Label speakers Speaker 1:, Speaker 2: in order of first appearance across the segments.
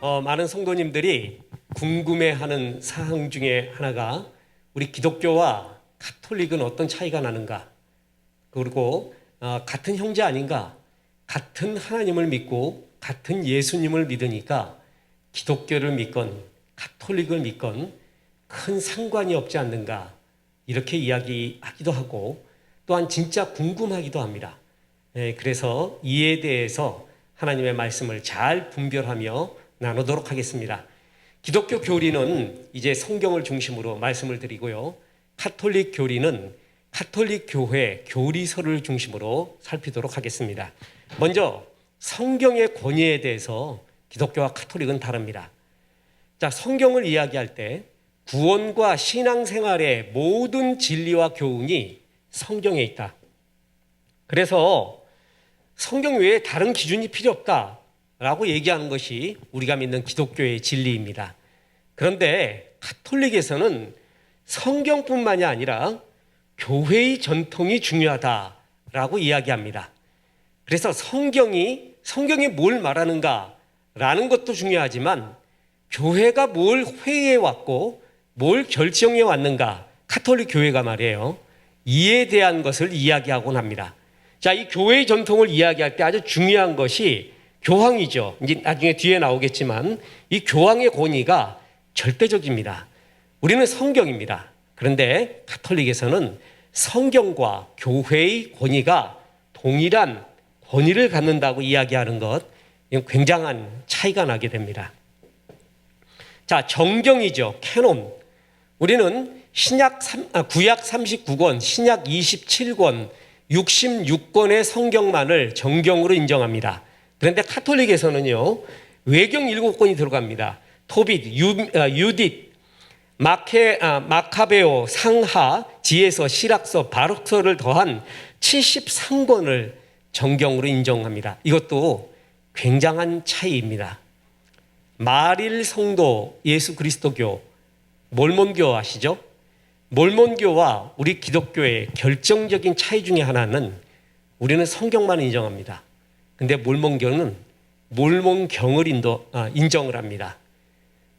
Speaker 1: 많은 성도님들이 궁금해하는 사항 중에 하나가 우리 기독교와 가톨릭은 어떤 차이가 나는가? 그리고 같은 형제 아닌가? 같은 하나님을 믿고 같은 예수님을 믿으니까 기독교를 믿건 가톨릭을 믿건 큰 상관이 없지 않는가? 이렇게 이야기하기도 하고 또한 진짜 궁금하기도 합니다. 그래서 이에 대해서 하나님의 말씀을 잘 분별하며 나누도록 하겠습니다. 기독교 교리는 이제 성경을 중심으로 말씀을 드리고요. 가톨릭 교리는 가톨릭 교회 교리서를 중심으로 살피도록 하겠습니다. 먼저 성경의 권위에 대해서 기독교와 가톨릭은 다릅니다. 자, 성경을 이야기할 때 구원과 신앙생활의 모든 진리와 교훈이 성경에 있다. 그래서 성경 외에 다른 기준이 필요 없다라고 얘기하는 것이 우리가 믿는 기독교의 진리입니다. 그런데 가톨릭에서는 성경뿐만이 아니라 교회의 전통이 중요하다라고 이야기합니다. 그래서 성경이 뭘 말하는가라는 것도 중요하지만 교회가 뭘 회의해 왔고 뭘 결정해 왔는가, 가톨릭 교회가 말이에요. 이에 대한 것을 이야기하곤 합니다. 자, 이 교회의 전통을 이야기할 때 아주 중요한 것이 교황이죠. 이제 나중에 뒤에 나오겠지만 이 교황의 권위가 절대적입니다. 우리는 성경입니다. 그런데 가톨릭에서는 성경과 교회의 권위가 동일한 권위를 갖는다고 이야기하는 것, 굉장한 차이가 나게 됩니다. 자, 정경이죠. 캐논. 우리는 구약 39권, 신약 27권, 66권의 성경만을 정경으로 인정합니다. 그런데 가톨릭에서는요, 외경 7권이 들어갑니다. 토빗, 유딧, 마카베오, 상하, 지혜서, 시락서, 바룩서를 더한 73권을 정경으로 인정합니다. 이것도 굉장한 차이입니다. 마릴 성도 예수 그리스도교, 몰몬교 아시죠? 몰몬교와 우리 기독교의 결정적인 차이 중에 하나는 우리는 성경만 인정합니다. 근데 몰몬교는 몰몬경을 인정을 합니다.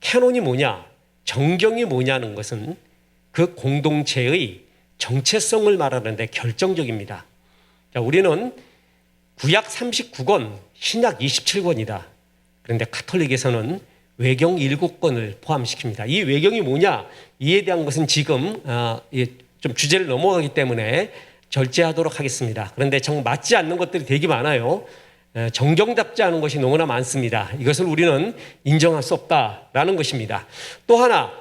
Speaker 1: 캐논이 뭐냐? 정경이 뭐냐는 것은 그 공동체의 정체성을 말하는데 결정적입니다. 자, 우리는 구약 39권, 신약 27권이다. 그런데 가톨릭에서는 외경 7권을 포함시킵니다. 이 외경이 뭐냐? 이에 대한 것은 지금 좀 주제를 넘어가기 때문에 절제하도록 하겠습니다. 그런데 정 맞지 않는 것들이 되게 많아요. 정경답지 않은 것이 너무나 많습니다. 이것을 우리는 인정할 수 없다라는 것입니다. 또 하나,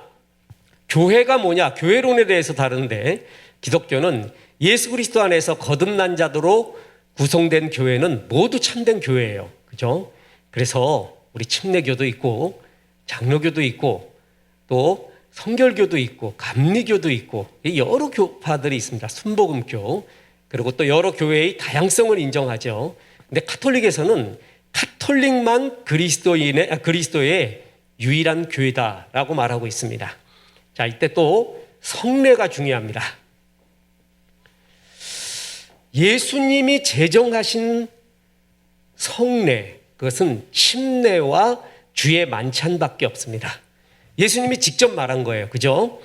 Speaker 1: 교회가 뭐냐? 교회론에 대해서 다른데 기독교는 예수 그리스도 안에서 거듭난 자들로 구성된 교회는 모두 참된 교회예요. 그죠? 그래서 우리 침례교도 있고 장로교도 있고 또 성결교도 있고 감리교도 있고 여러 교파들이 있습니다. 순복음교, 그리고 또 여러 교회의 다양성을 인정하죠. 근데 가톨릭에서는 가톨릭만 그리스도의 유일한 교회다라고 말하고 있습니다. 자, 이때 또 성례가 중요합니다. 예수님이 제정하신 성례, 그것은 침례와 주의 만찬밖에 없습니다. 예수님이 직접 말한 거예요. 그죠?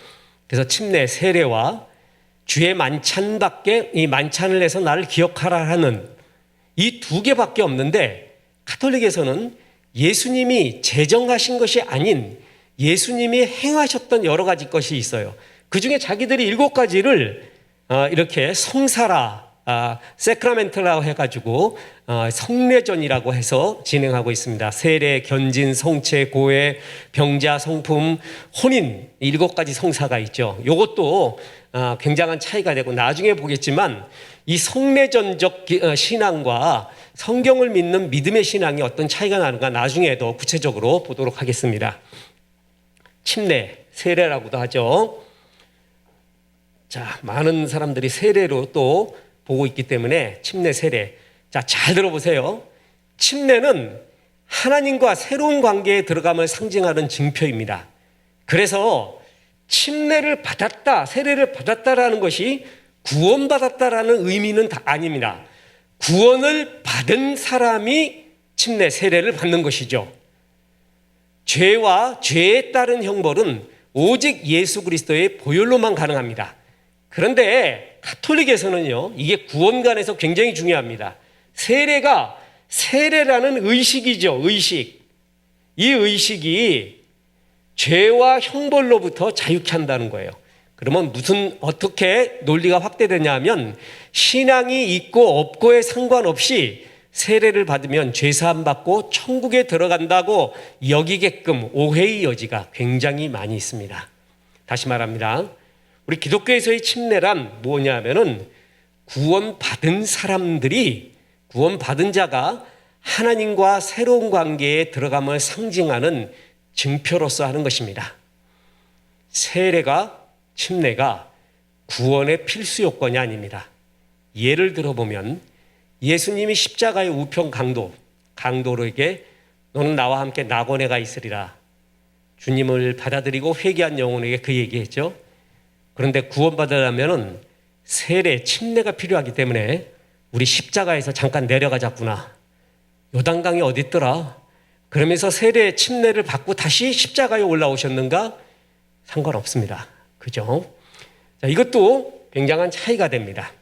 Speaker 1: 그래서 침례, 세례와 주의 만찬밖에, 이 만찬을 해서 나를 기억하라 하는 이 두 개밖에 없는데 가톨릭에서는 예수님이 제정하신 것이 아닌 예수님이 행하셨던 여러 가지 것이 있어요. 그 중에 자기들이 7가지를 이렇게 성사라, 세크라멘트라고 해가지고 성례전이라고 해서 진행하고 있습니다. 세례, 견진, 성체, 고해, 병자, 성품, 혼인, 7가지 성사가 있죠. 이것도 굉장한 차이가 되고 나중에 보겠지만 이 성례전적 신앙과 성경을 믿는 믿음의 신앙이 어떤 차이가 나는가 나중에 더 구체적으로 보도록 하겠습니다. 침례, 세례라고도 하죠. 자, 많은 사람들이 세례로 또 보고 있기 때문에 침례, 세례. 자, 잘 들어보세요. 침례는 하나님과 새로운 관계에 들어감을 상징하는 징표입니다. 그래서 침례를 받았다, 세례를 받았다라는 것이 구원받았다라는 의미는 아닙니다. 구원을 받은 사람이 침례, 세례를 받는 것이죠. 죄와 죄에 따른 형벌은 오직 예수 그리스도의 보혈로만 가능합니다. 그런데 가톨릭에서는요, 이게 구원관에서 굉장히 중요합니다. 세례가 세례라는 의식이죠. 의식. 이 의식이 죄와 형벌로부터 자유케 한다는 거예요. 그러면 어떻게 논리가 확대되냐 하면 신앙이 있고 없고에 상관없이 세례를 받으면 죄사함 받고 천국에 들어간다고 여기게끔 오해의 여지가 굉장히 많이 있습니다. 다시 말합니다. 우리 기독교에서의 침례란 뭐냐면은 구원받은 사람들이, 구원받은 자가 하나님과 새로운 관계에 들어감을 상징하는 증표로서 하는 것입니다. 세례가, 침례가 구원의 필수 요건이 아닙니다. 예를 들어보면 예수님이 십자가의 우편 강도에게 너는 나와 함께 낙원에 가 있으리라. 주님을 받아들이고 회개한 영혼에게 그 얘기했죠. 그런데 구원받으려면 세례, 침례가 필요하기 때문에 우리 십자가에서 잠깐 내려가자꾸나. 요단강이 어디 있더라? 그러면서 세례, 침례를 받고 다시 십자가에 올라오셨는가? 상관없습니다. 그죠? 자, 이것도 굉장한 차이가 됩니다.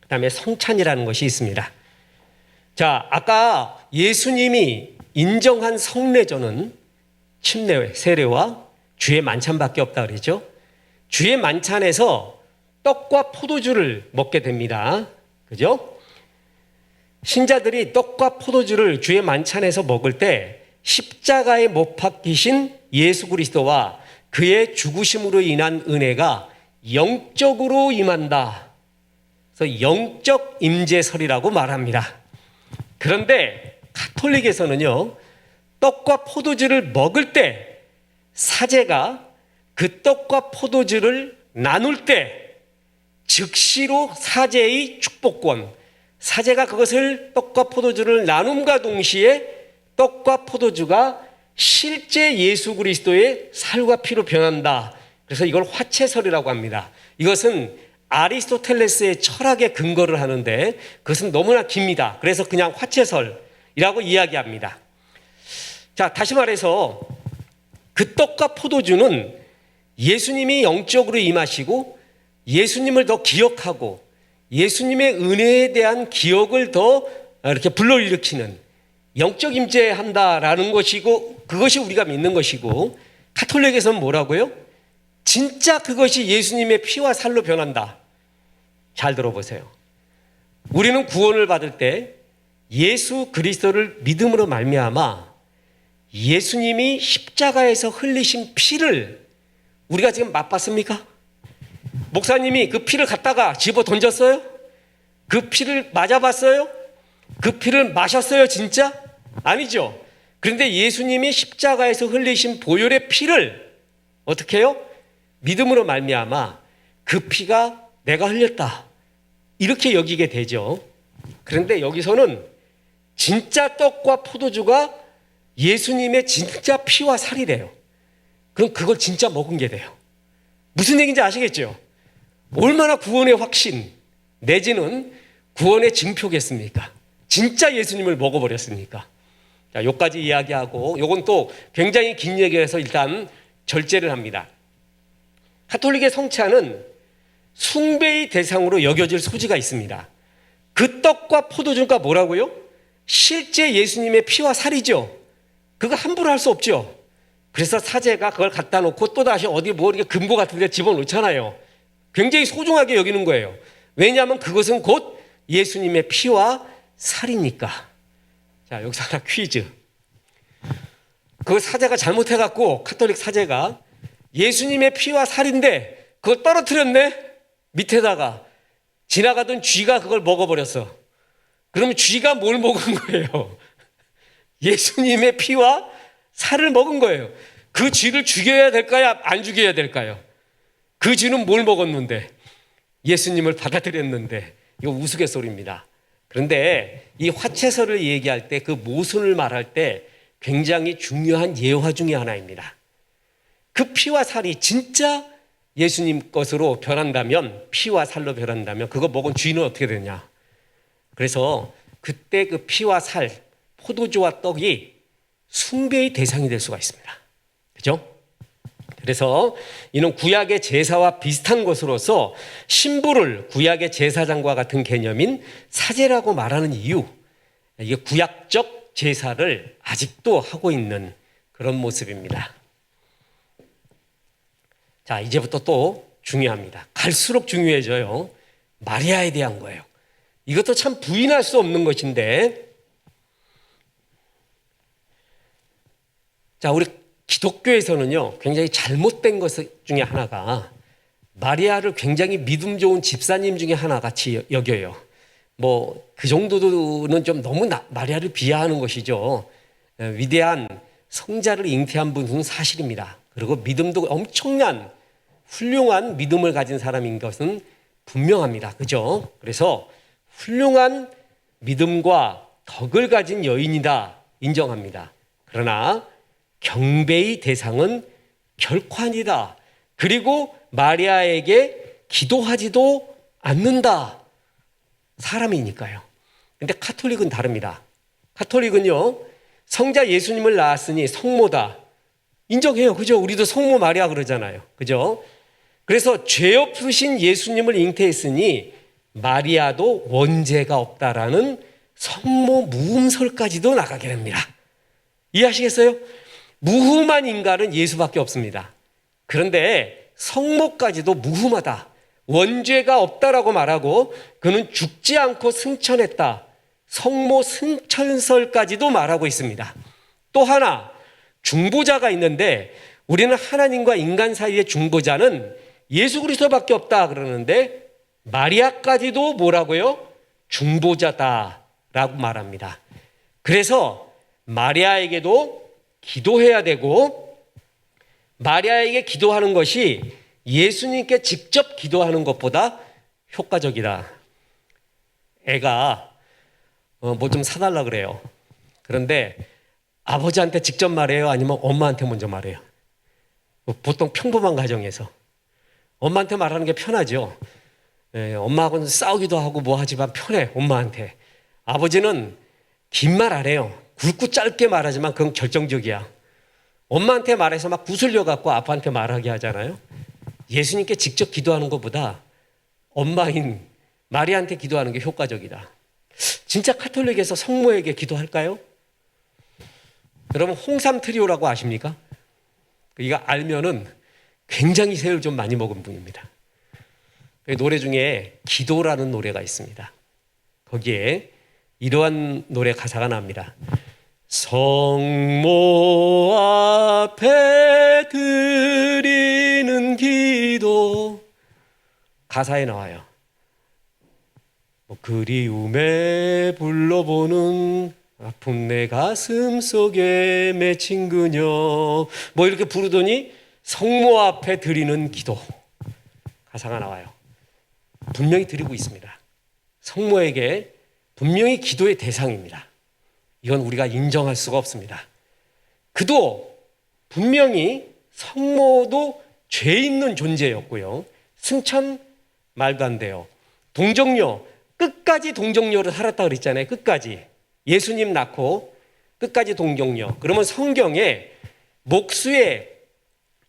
Speaker 1: 그 다음에 성찬이라는 것이 있습니다. 자, 아까 예수님이 인정한 성례전은 침례, 세례와 주의 만찬밖에 없다 그러죠. 주의 만찬에서 떡과 포도주를 먹게 됩니다. 그죠? 신자들이 떡과 포도주를 주의 만찬에서 먹을 때 십자가에 못 박히신 예수 그리스도와 그의 죽으심으로 인한 은혜가 영적으로 임한다. 그래서 영적 임재설이라고 말합니다. 그런데 가톨릭에서는요, 떡과 포도주를 먹을 때 사제가 그 떡과 포도주를 나눌 때 즉시로 사제의 축복권, 사제가 그것을 떡과 포도주를 나눔과 동시에 떡과 포도주가 실제 예수 그리스도의 살과 피로 변한다. 그래서 이걸 화채설이라고 합니다. 이것은 아리스토텔레스의 철학에 근거를 하는데 그것은 너무나 깁니다. 그래서 그냥 화채설이라고 이야기합니다. 자, 다시 말해서 그 떡과 포도주는 예수님이 영적으로 임하시고 예수님을 더 기억하고 예수님의 은혜에 대한 기억을 더 이렇게 불러일으키는 영적 임재한다라는 것이고, 그것이 우리가 믿는 것이고, 가톨릭에서는 뭐라고요? 진짜 그것이 예수님의 피와 살로 변한다. 잘 들어보세요. 우리는 구원을 받을 때 예수 그리스도를 믿음으로 말미암아 예수님이 십자가에서 흘리신 피를 우리가 지금 맛봤습니까? 목사님이 그 피를 갖다가 집어 던졌어요? 그 피를 맞아봤어요? 그 피를 마셨어요, 진짜? 아니죠. 그런데 예수님이 십자가에서 흘리신 보혈의 피를 어떻게 해요? 믿음으로 말미암아 그 피가 내가 흘렸다, 이렇게 여기게 되죠. 그런데 여기서는 진짜 떡과 포도주가 예수님의 진짜 피와 살이래요. 그럼 그걸 진짜 먹은 게 돼요. 무슨 얘기인지 아시겠죠? 얼마나 구원의 확신 내지는 구원의 증표겠습니까? 진짜 예수님을 먹어버렸으니까. 자, 요까지 이야기하고, 요건 또 굉장히 긴 얘기라서 일단 절제를 합니다. 가톨릭의 성찬은 숭배의 대상으로 여겨질 소지가 있습니다. 그 떡과 포도주가 뭐라고요? 실제 예수님의 피와 살이죠. 그거 함부로 할 수 없죠. 그래서 사제가 그걸 갖다 놓고 또다시 어디 뭐 이렇게 금고 같은 데 집어넣잖아요. 굉장히 소중하게 여기는 거예요. 왜냐하면 그것은 곧 예수님의 피와 살이니까. 자, 여기서 하나 퀴즈. 그 사제가 잘못해갖고, 가톨릭 사제가 예수님의 피와 살인데 그걸 떨어뜨렸네? 밑에다가. 지나가던 쥐가 그걸 먹어버렸어. 그러면 쥐가 뭘 먹은 거예요? 예수님의 피와 살을 먹은 거예요. 그 쥐를 죽여야 될까요? 안 죽여야 될까요? 그 쥐는 뭘 먹었는데? 예수님을 받아들였는데. 이거 우스갯소리입니다. 그런데 이 화채설을 얘기할 때, 그 모순을 말할 때 굉장히 중요한 예화 중에 하나입니다. 그 피와 살이 진짜 예수님 것으로 변한다면, 피와 살로 변한다면 그거 먹은 쥐는 어떻게 되냐? 그래서 그때 그 피와 살, 포도주와 떡이 숭배의 대상이 될 수가 있습니다. 그죠? 그래서 이는 구약의 제사와 비슷한 것으로서 신부를 구약의 제사장과 같은 개념인 사제라고 말하는 이유, 이게 구약적 제사를 아직도 하고 있는 그런 모습입니다. 자, 이제부터 또 중요합니다. 갈수록 중요해져요. 마리아에 대한 거예요. 이것도 참 부인할 수 없는 것인데, 자, 우리 기독교에서는요, 굉장히 잘못된 것 중에 하나가 마리아를 굉장히 믿음 좋은 집사님 중에 하나 같이 여겨요. 뭐, 그 정도는 좀 너무 마리아를 비하하는 것이죠. 위대한 성자를 잉태한 분은 사실입니다. 그리고 믿음도 엄청난 훌륭한 믿음을 가진 사람인 것은 분명합니다. 그죠? 그래서 훌륭한 믿음과 덕을 가진 여인이다 인정합니다. 그러나 경배의 대상은 결코 아니다. 그리고 마리아에게 기도하지도 않는다. 사람이니까요. 근데 카톨릭은 다릅니다. 카톨릭은요, 성자 예수님을 낳았으니 성모다. 인정해요. 그죠? 우리도 성모 마리아 그러잖아요. 그죠? 그래서 죄 없으신 예수님을 잉태했으니 마리아도 원죄가 없다라는 성모 무음설까지도 나가게 됩니다. 이해하시겠어요? 무흠한 인간은 예수밖에 없습니다. 그런데 성모까지도 무흠하다, 원죄가 없다라고 말하고 그는 죽지 않고 승천했다, 성모 승천설까지도 말하고 있습니다. 또 하나 중보자가 있는데 우리는 하나님과 인간 사이의 중보자는 예수 그리스도밖에 없다 그러는데 마리아까지도 뭐라고요? 중보자다라고 말합니다. 그래서 마리아에게도 기도해야 되고, 마리아에게 기도하는 것이 예수님께 직접 기도하는 것보다 효과적이다. 애가 뭐 좀 사달라 그래요. 그런데 아버지한테 직접 말해요? 아니면 엄마한테 먼저 말해요? 보통 평범한 가정에서 엄마한테 말하는 게 편하죠. 엄마하고는 싸우기도 하고 뭐 하지만 편해, 엄마한테. 아버지는 긴 말 안 해요. 굵고 짧게 말하지만 그건 결정적이야. 엄마한테 말해서 막 구슬려 갖고 아빠한테 말하게 하잖아요. 예수님께 직접 기도하는 것보다 엄마인 마리아한테 기도하는 게 효과적이다. 진짜 카톨릭에서 성모에게 기도할까요? 여러분 홍삼 트리오라고 아십니까? 이거 알면은 굉장히 새를 좀 많이 먹은 분입니다. 노래 중에 기도라는 노래가 있습니다. 거기에 이러한 노래 가사가 납니다. 성모 앞에 드리는 기도. 가사에 나와요. 그리움에 불러보는 아픈 내 가슴 속에 맺힌 그녀. 뭐 이렇게 부르더니 성모 앞에 드리는 기도. 가사가 나와요. 분명히 드리고 있습니다. 성모에게 분명히 기도의 대상입니다. 이건 우리가 인정할 수가 없습니다. 그도 분명히 성모도 죄 있는 존재였고요. 승천 말도 안 돼요. 동정녀, 끝까지 동정녀를 살았다 그랬잖아요. 끝까지. 예수님 낳고 끝까지 동정녀. 그러면 성경에 목수의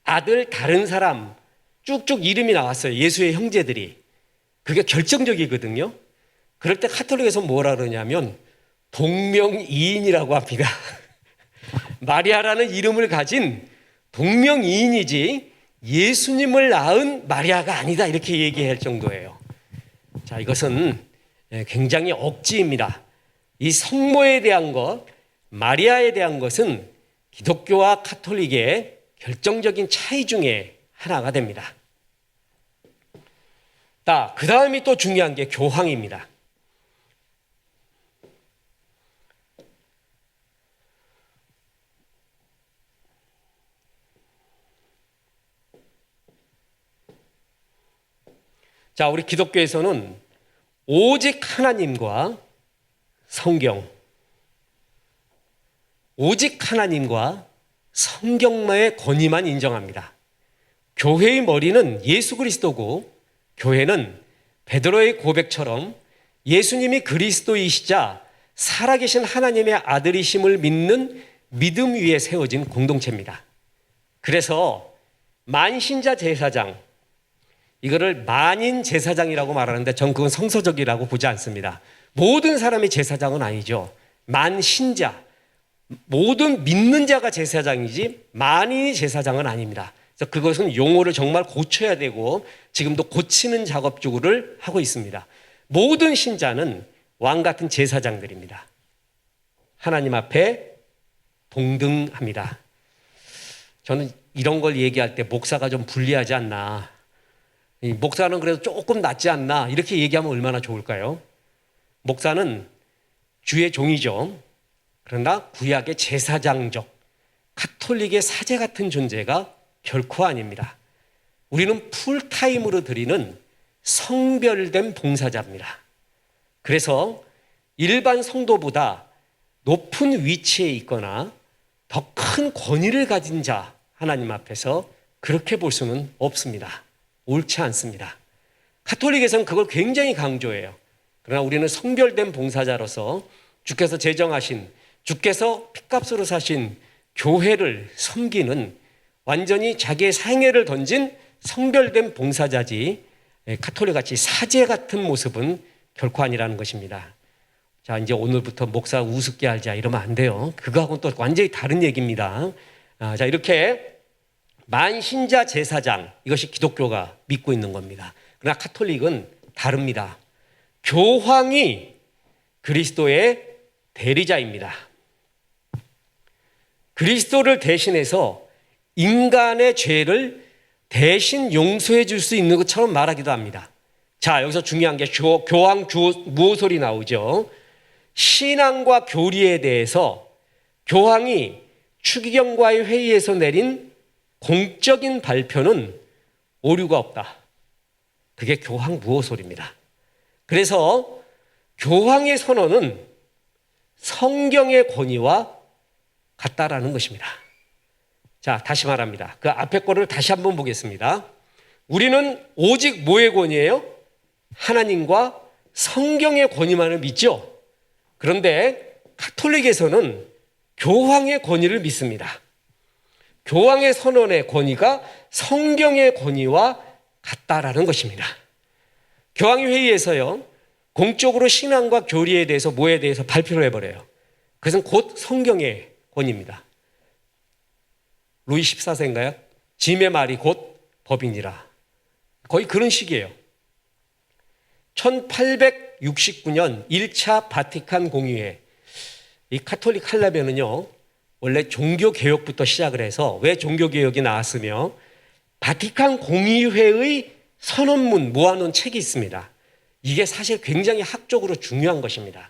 Speaker 1: 아들 다른 사람 쭉쭉 이름이 나왔어요. 예수의 형제들이. 그게 결정적이거든요. 그럴 때 카톨릭에서 뭐라 그러냐면 동명이인이라고 합니다. 마리아라는 이름을 가진 동명이인이지 예수님을 낳은 마리아가 아니다 이렇게 얘기할 정도예요. 자, 이것은 굉장히 억지입니다. 이 성모에 대한 것, 마리아에 대한 것은 기독교와 카톨릭의 결정적인 차이 중에 하나가 됩니다. 그 다음이 또 중요한 게 교황입니다. 자, 우리 기독교에서는 오직 하나님과 성경, 오직 하나님과 성경만의 권위만 인정합니다. 교회의 머리는 예수 그리스도고, 교회는 베드로의 고백처럼 예수님이 그리스도이시자 살아계신 하나님의 아들이심을 믿는 믿음 위에 세워진 공동체입니다. 그래서 만신자 제사장, 이거를 만인 제사장이라고 말하는데 전 그건 성서적이라고 보지 않습니다. 모든 사람이 제사장은 아니죠. 만신자, 모든 믿는 자가 제사장이지 만인이 제사장은 아닙니다. 그래서 그것은 용어를 정말 고쳐야 되고 지금도 고치는 작업 쪽을 하고 있습니다. 모든 신자는 왕 같은 제사장들입니다. 하나님 앞에 동등합니다. 저는 이런 걸 얘기할 때 목사가 좀 불리하지 않나, 목사는 그래도 조금 낫지 않나, 이렇게 얘기하면 얼마나 좋을까요? 목사는 주의 종이죠. 그러나 구약의 제사장적, 가톨릭의 사제 같은 존재가 결코 아닙니다. 우리는 풀타임으로 드리는 성별된 봉사자입니다. 그래서 일반 성도보다 높은 위치에 있거나 더 큰 권위를 가진 자, 하나님 앞에서 그렇게 볼 수는 없습니다. 옳지 않습니다. 가톨릭에서는 그걸 굉장히 강조해요. 그러나 우리는 성별된 봉사자로서 주께서 제정하신, 주께서 핏값으로 사신 교회를 섬기는 완전히 자기의 생애를 던진 성별된 봉사자지, 가톨릭같이 사제 같은 모습은 결코 아니라는 것입니다. 자, 이제 오늘부터 목사 우습게 알자 이러면 안 돼요. 그거하고는 또 완전히 다른 얘기입니다. 자, 이렇게 만신자 제사장, 이것이 기독교가 믿고 있는 겁니다. 그러나 가톨릭은 다릅니다. 교황이 그리스도의 대리자입니다. 그리스도를 대신해서 인간의 죄를 대신 용서해 줄 수 있는 것처럼 말하기도 합니다. 자, 여기서 중요한 게 교황 무호설이 나오죠. 신앙과 교리에 대해서 교황이 추기경과의 회의에서 내린 공적인 발표는 오류가 없다. 그게 교황 무호설입니다. 그래서 교황의 선언은 성경의 권위와 같다라는 것입니다. 자, 다시 말합니다. 그 앞에 거를 다시 한번 보겠습니다. 우리는 오직 뭐의 권위예요? 하나님과 성경의 권위만을 믿죠. 그런데 가톨릭에서는 교황의 권위를 믿습니다. 교황의 선언의 권위가 성경의 권위와 같다라는 것입니다. 교황의 회의에서요, 공적으로 신앙과 교리에 대해서 뭐에 대해서 발표를 해버려요. 그것은 곧 성경의 권위입니다. 루이 14세인가요? 짐의 말이 곧 법이니라. 거의 그런 식이에요. 1869년 1차 바티칸 공의회, 이 카톨릭 하려면은요, 원래 종교개혁부터 시작을 해서 왜 종교개혁이 나왔으며 바티칸 공의회의 선언문 모아놓은 책이 있습니다. 이게 사실 굉장히 학적으로 중요한 것입니다.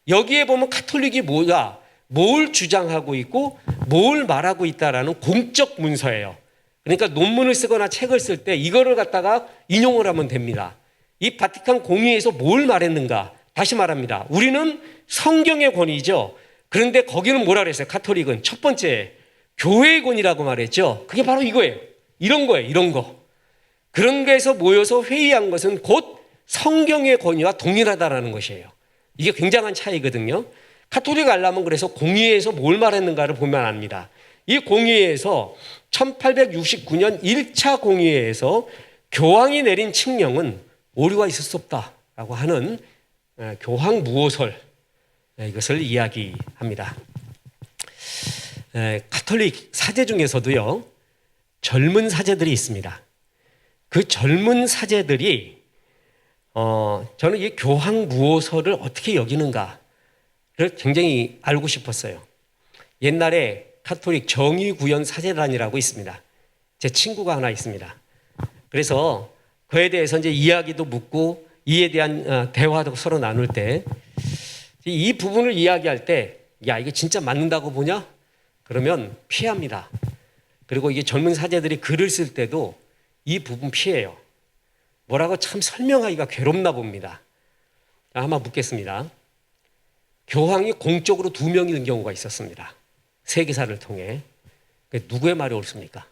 Speaker 1: 여기에 보면 가톨릭이 뭐가, 뭘 주장하고 있고 뭘 말하고 있다라는 공적 문서예요. 그러니까 논문을 쓰거나 책을 쓸 때 이거를 갖다가 인용을 하면 됩니다. 이 바티칸 공의회에서 뭘 말했는가? 다시 말합니다. 우리는 성경의 권위죠. 그런데 거기는 뭐라 그랬어요? 가톨릭은 첫 번째 교회의 권위라고 말했죠. 그게 바로 이거예요. 이런 거예요. 이런 거. 그런 거에서 모여서 회의한 것은 곧 성경의 권위와 동일하다라는 것이에요. 이게 굉장한 차이거든요. 가톨릭 알라면 그래서 공의회에서 뭘 말했는가를 보면 압니다. 이 공의회에서 1869년 1차 공의회에서 교황이 내린 칙령은 오류가 있을 수 없다라고 하는 교황 무호설, 이것을 이야기합니다. 가톨릭 사제 중에서도요, 젊은 사제들이 있습니다. 그 젊은 사제들이 저는 이 교황 무호설을 어떻게 여기는가를 굉장히 알고 싶었어요. 옛날에 가톨릭 정의구현 사제단이라고 있습니다. 제 친구가 하나 있습니다. 그래서 그에 대해서 이제 이야기도 묻고 이에 대한 대화도 서로 나눌 때 이 부분을 이야기할 때, 야, 이게 진짜 맞는다고 보냐? 그러면 피합니다. 그리고 이게 젊은 사제들이 글을 쓸 때도 이 부분 피해요. 뭐라고 참 설명하기가 괴롭나 봅니다. 한번 묻겠습니다. 교황이 공적으로 2명이 된 경우가 있었습니다. 세계사를 통해. 누구의 말이 옳습니까?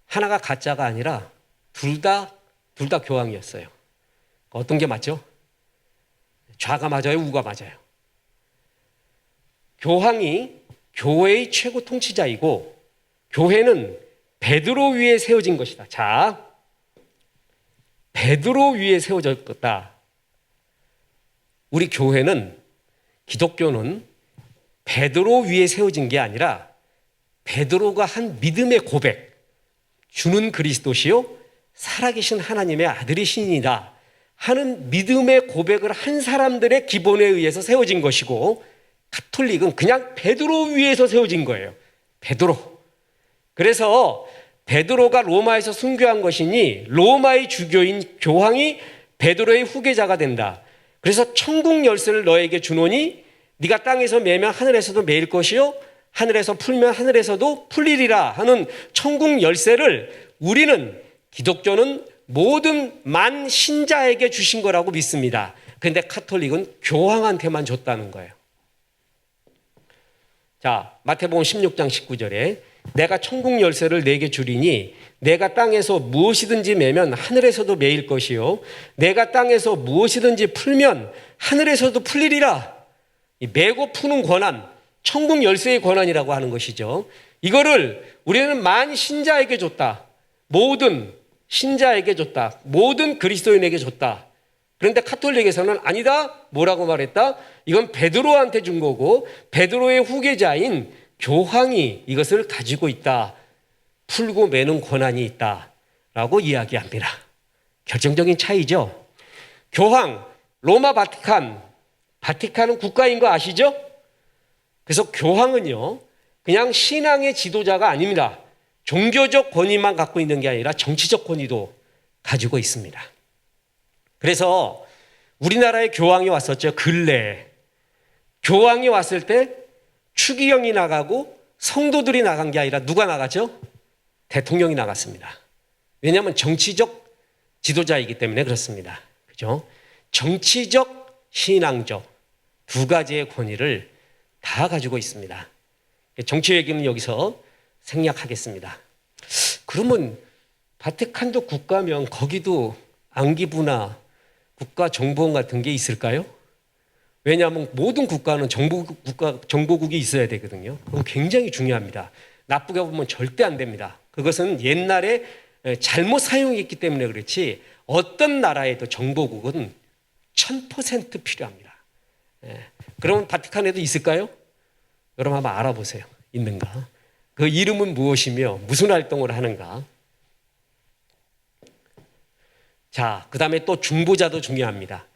Speaker 1: 하나가 가짜가 아니라 둘 다 교황이었어요. 어떤 게 맞죠? 좌가 맞아요? 우가 맞아요? 교황이 교회의 최고 통치자이고 교회는 베드로 위에 세워진 것이다. 자, 베드로 위에 세워졌다. 우리 교회는, 기독교는 베드로 위에 세워진 게 아니라 베드로가 한 믿음의 고백, 주는 그리스도시요 살아계신 하나님의 아들이시니라 하는 믿음의 고백을 한 사람들의 기본에 의해서 세워진 것이고, 가톨릭은 그냥 베드로 위에서 세워진 거예요. 베드로. 그래서 베드로가 로마에서 순교한 것이니 로마의 주교인 교황이 베드로의 후계자가 된다. 그래서 천국 열쇠를 너에게 주노니 네가 땅에서 매면 하늘에서도 매일 것이요 하늘에서 풀면 하늘에서도 풀리리라 하는 천국 열쇠를 우리는, 기독교는 모든 만 신자에게 주신 거라고 믿습니다. 그런데 가톨릭은 교황한테만 줬다는 거예요. 자, 마태복음 16장 19절에 내가 천국 열쇠를 내게 주리니 내가 땅에서 무엇이든지 매면 하늘에서도 매일 것이요 내가 땅에서 무엇이든지 풀면 하늘에서도 풀리리라. 이 매고 푸는 권한, 천국 열쇠의 권한이라고 하는 것이죠. 이거를 우리는 만 신자에게 줬다. 모든 신자에게 줬다. 모든 그리스도인에게 줬다. 그런데 가톨릭에서는 아니다. 뭐라고 말했다? 이건 베드로한테 준 거고 베드로의 후계자인 교황이 이것을 가지고 있다. 풀고 매는 권한이 있다라고 이야기합니다. 결정적인 차이죠. 교황, 로마 바티칸은 국가인 거 아시죠? 그래서 교황은요, 그냥 신앙의 지도자가 아닙니다. 종교적 권위만 갖고 있는 게 아니라 정치적 권위도 가지고 있습니다. 그래서 우리나라에 교황이 왔었죠. 근래에. 교황이 왔을 때 추기경이 나가고 성도들이 나간 게 아니라 누가 나가죠? 대통령이 나갔습니다. 왜냐하면 정치적 지도자이기 때문에 그렇습니다. 그죠? 정치적, 신앙적 두 가지의 권위를 다 가지고 있습니다. 정치 얘기는 여기서 생략하겠습니다. 그러면 바티칸도 국가면 거기도 안기부나 국가정보원 같은 게 있을까요? 왜냐하면 모든 국가는 정보국이 있어야 되거든요. 그건 굉장히 중요합니다. 나쁘게 보면 절대 안 됩니다. 그것은 옛날에 잘못 사용했기 때문에 그렇지 어떤 나라에도 정보국은 1000% 필요합니다. 그러면 바티칸에도 있을까요? 여러분 한번 알아보세요. 있는가? 그 이름은 무엇이며 무슨 활동을 하는가? 자, 그 다음에 또 중보자도 중요합니다.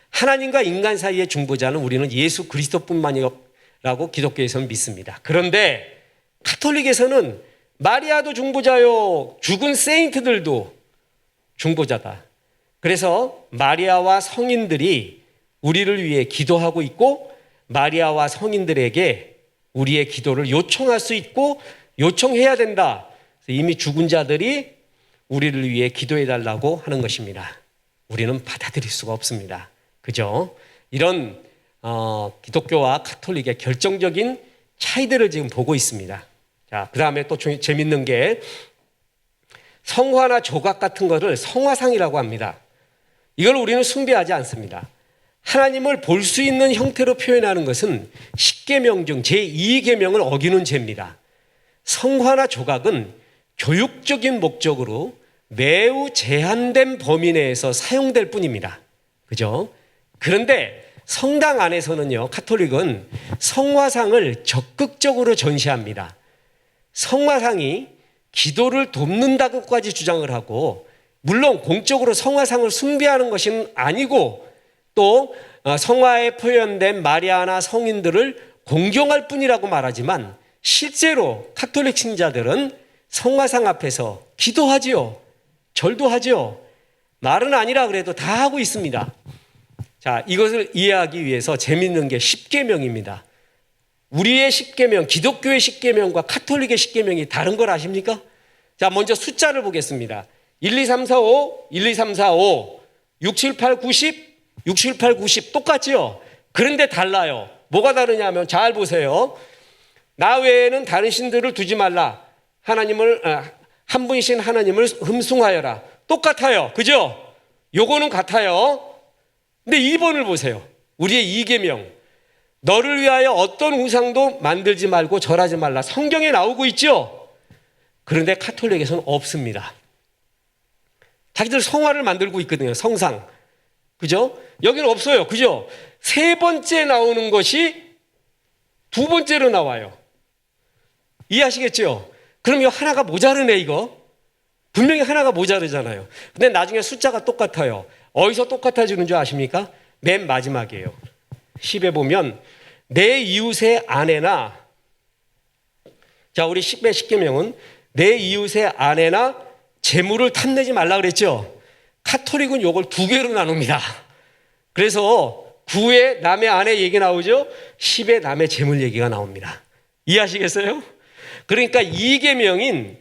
Speaker 1: 하나님과 인간 사이의 중보자는 우리는 예수 그리스도뿐만이라고 기독교에서는 믿습니다. 그런데 가톨릭에서는 마리아도 중보자요, 죽은 세인트들도 중보자다. 그래서 마리아와 성인들이 우리를 위해 기도하고 있고 마리아와 성인들에게 우리의 기도를 요청할 수 있고 요청해야 된다. 이미 죽은 자들이 우리를 위해 기도해 달라고 하는 것입니다. 우리는 받아들일 수가 없습니다. 그죠? 이런 기독교와 가톨릭의 결정적인 차이들을 지금 보고 있습니다. 자, 그 다음에 또 재밌는 게 성화나 조각 같은 것을 성화상이라고 합니다. 이걸 우리는 숭배하지 않습니다. 하나님을 볼 수 있는 형태로 표현하는 것은 십계명 중 제2계명을 어기는 죄입니다. 성화나 조각은 교육적인 목적으로 매우 제한된 범위 내에서 사용될 뿐입니다. 그죠? 그런데 성당 안에서는요, 가톨릭은 성화상을 적극적으로 전시합니다. 성화상이 기도를 돕는다고까지 주장을 하고, 물론 공적으로 성화상을 숭배하는 것은 아니고, 또 성화에 표현된 마리아나 성인들을 공경할 뿐이라고 말하지만, 실제로 가톨릭 신자들은 성화상 앞에서 기도하지요. 절도 하죠. 말은 아니라 그래도 다 하고 있습니다. 자, 이것을 이해하기 위해서 재밌는 게 십계명입니다. 우리의 십계명, 기독교의 십계명과 가톨릭의 십계명이 다른 걸 아십니까? 자, 먼저 숫자를 보겠습니다. 1, 2, 3, 4, 5, 1, 2, 3, 4, 5, 6, 7, 8, 90, 6, 7, 8, 90 똑같죠? 그런데 달라요. 뭐가 다르냐면 잘 보세요. 나 외에는 다른 신들을 두지 말라. 한 분이신 하나님을 흠숭하여라. 똑같아요. 그죠? 요거는 같아요. 근데 2번을 보세요. 우리의 2계명. 너를 위하여 어떤 우상도 만들지 말고 절하지 말라. 성경에 나오고 있죠. 그런데 가톨릭에서는 없습니다. 자기들 성화를 만들고 있거든요. 성상. 그죠? 여기는 없어요. 그죠? 세 번째 나오는 것이 두 번째로 나와요. 이해하시겠죠? 그럼 이거 하나가 모자르네, 이거. 분명히 하나가 모자르잖아요. 근데 나중에 숫자가 똑같아요. 어디서 똑같아지는 줄 아십니까? 맨 마지막이에요. 10에 보면 내 이웃의 아내나, 자, 우리 10의 10계명은 내 이웃의 아내나 재물을 탐내지 말라 그랬죠. 카톨릭은 이걸 두 개로 나눕니다. 그래서 9의 남의 아내 얘기 나오죠. 10의 남의 재물 얘기가 나옵니다. 이해하시겠어요? 그러니까 이 계명인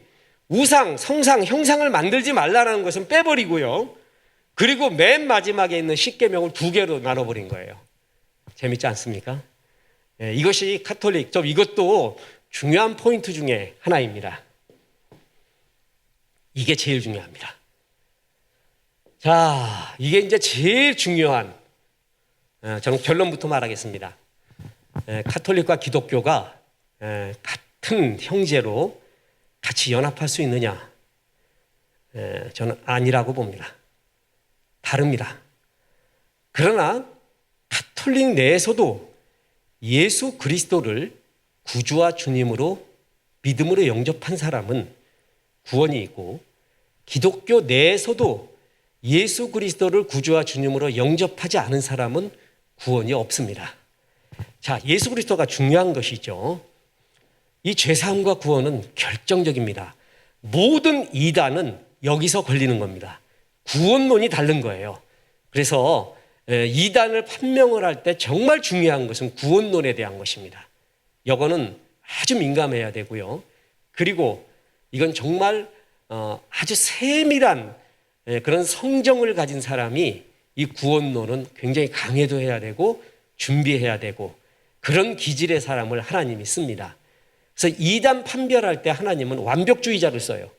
Speaker 1: 우상, 성상, 형상을 만들지 말라는 것은 빼버리고요. 그리고 맨 마지막에 있는 10계명을 두 개로 나눠버린 거예요. 재밌지 않습니까? 예, 이것이 카톨릭, 이것도 중요한 포인트 중에 하나입니다. 이게 제일 중요합니다. 자, 이게 이제 제일 중요한, 저는 결론부터 말하겠습니다. 카톨릭과 기독교가 같은 형제로 같이 연합할 수 있느냐? 저는 아니라고 봅니다. 다릅니다. 그러나 가톨릭 내에서도 예수 그리스도를 구주와 주님으로 믿음으로 영접한 사람은 구원이 있고, 기독교 내에서도 예수 그리스도를 구주와 주님으로 영접하지 않은 사람은 구원이 없습니다. 자, 예수 그리스도가 중요한 것이죠. 이 죄사함과 구원은 결정적입니다. 모든 이단은 여기서 걸리는 겁니다. 구원론이 다른 거예요. 그래서 이단을 판명을 할 때 정말 중요한 것은 구원론에 대한 것입니다. 이거는 아주 민감해야 되고요. 그리고 이건 정말 아주 세밀한 그런 성정을 가진 사람이 이 구원론은 굉장히 강해도 해야 되고 준비해야 되고 그런 기질의 사람을 하나님이 씁니다. 그래서 이단 판별할 때 하나님은 완벽주의자를 써요.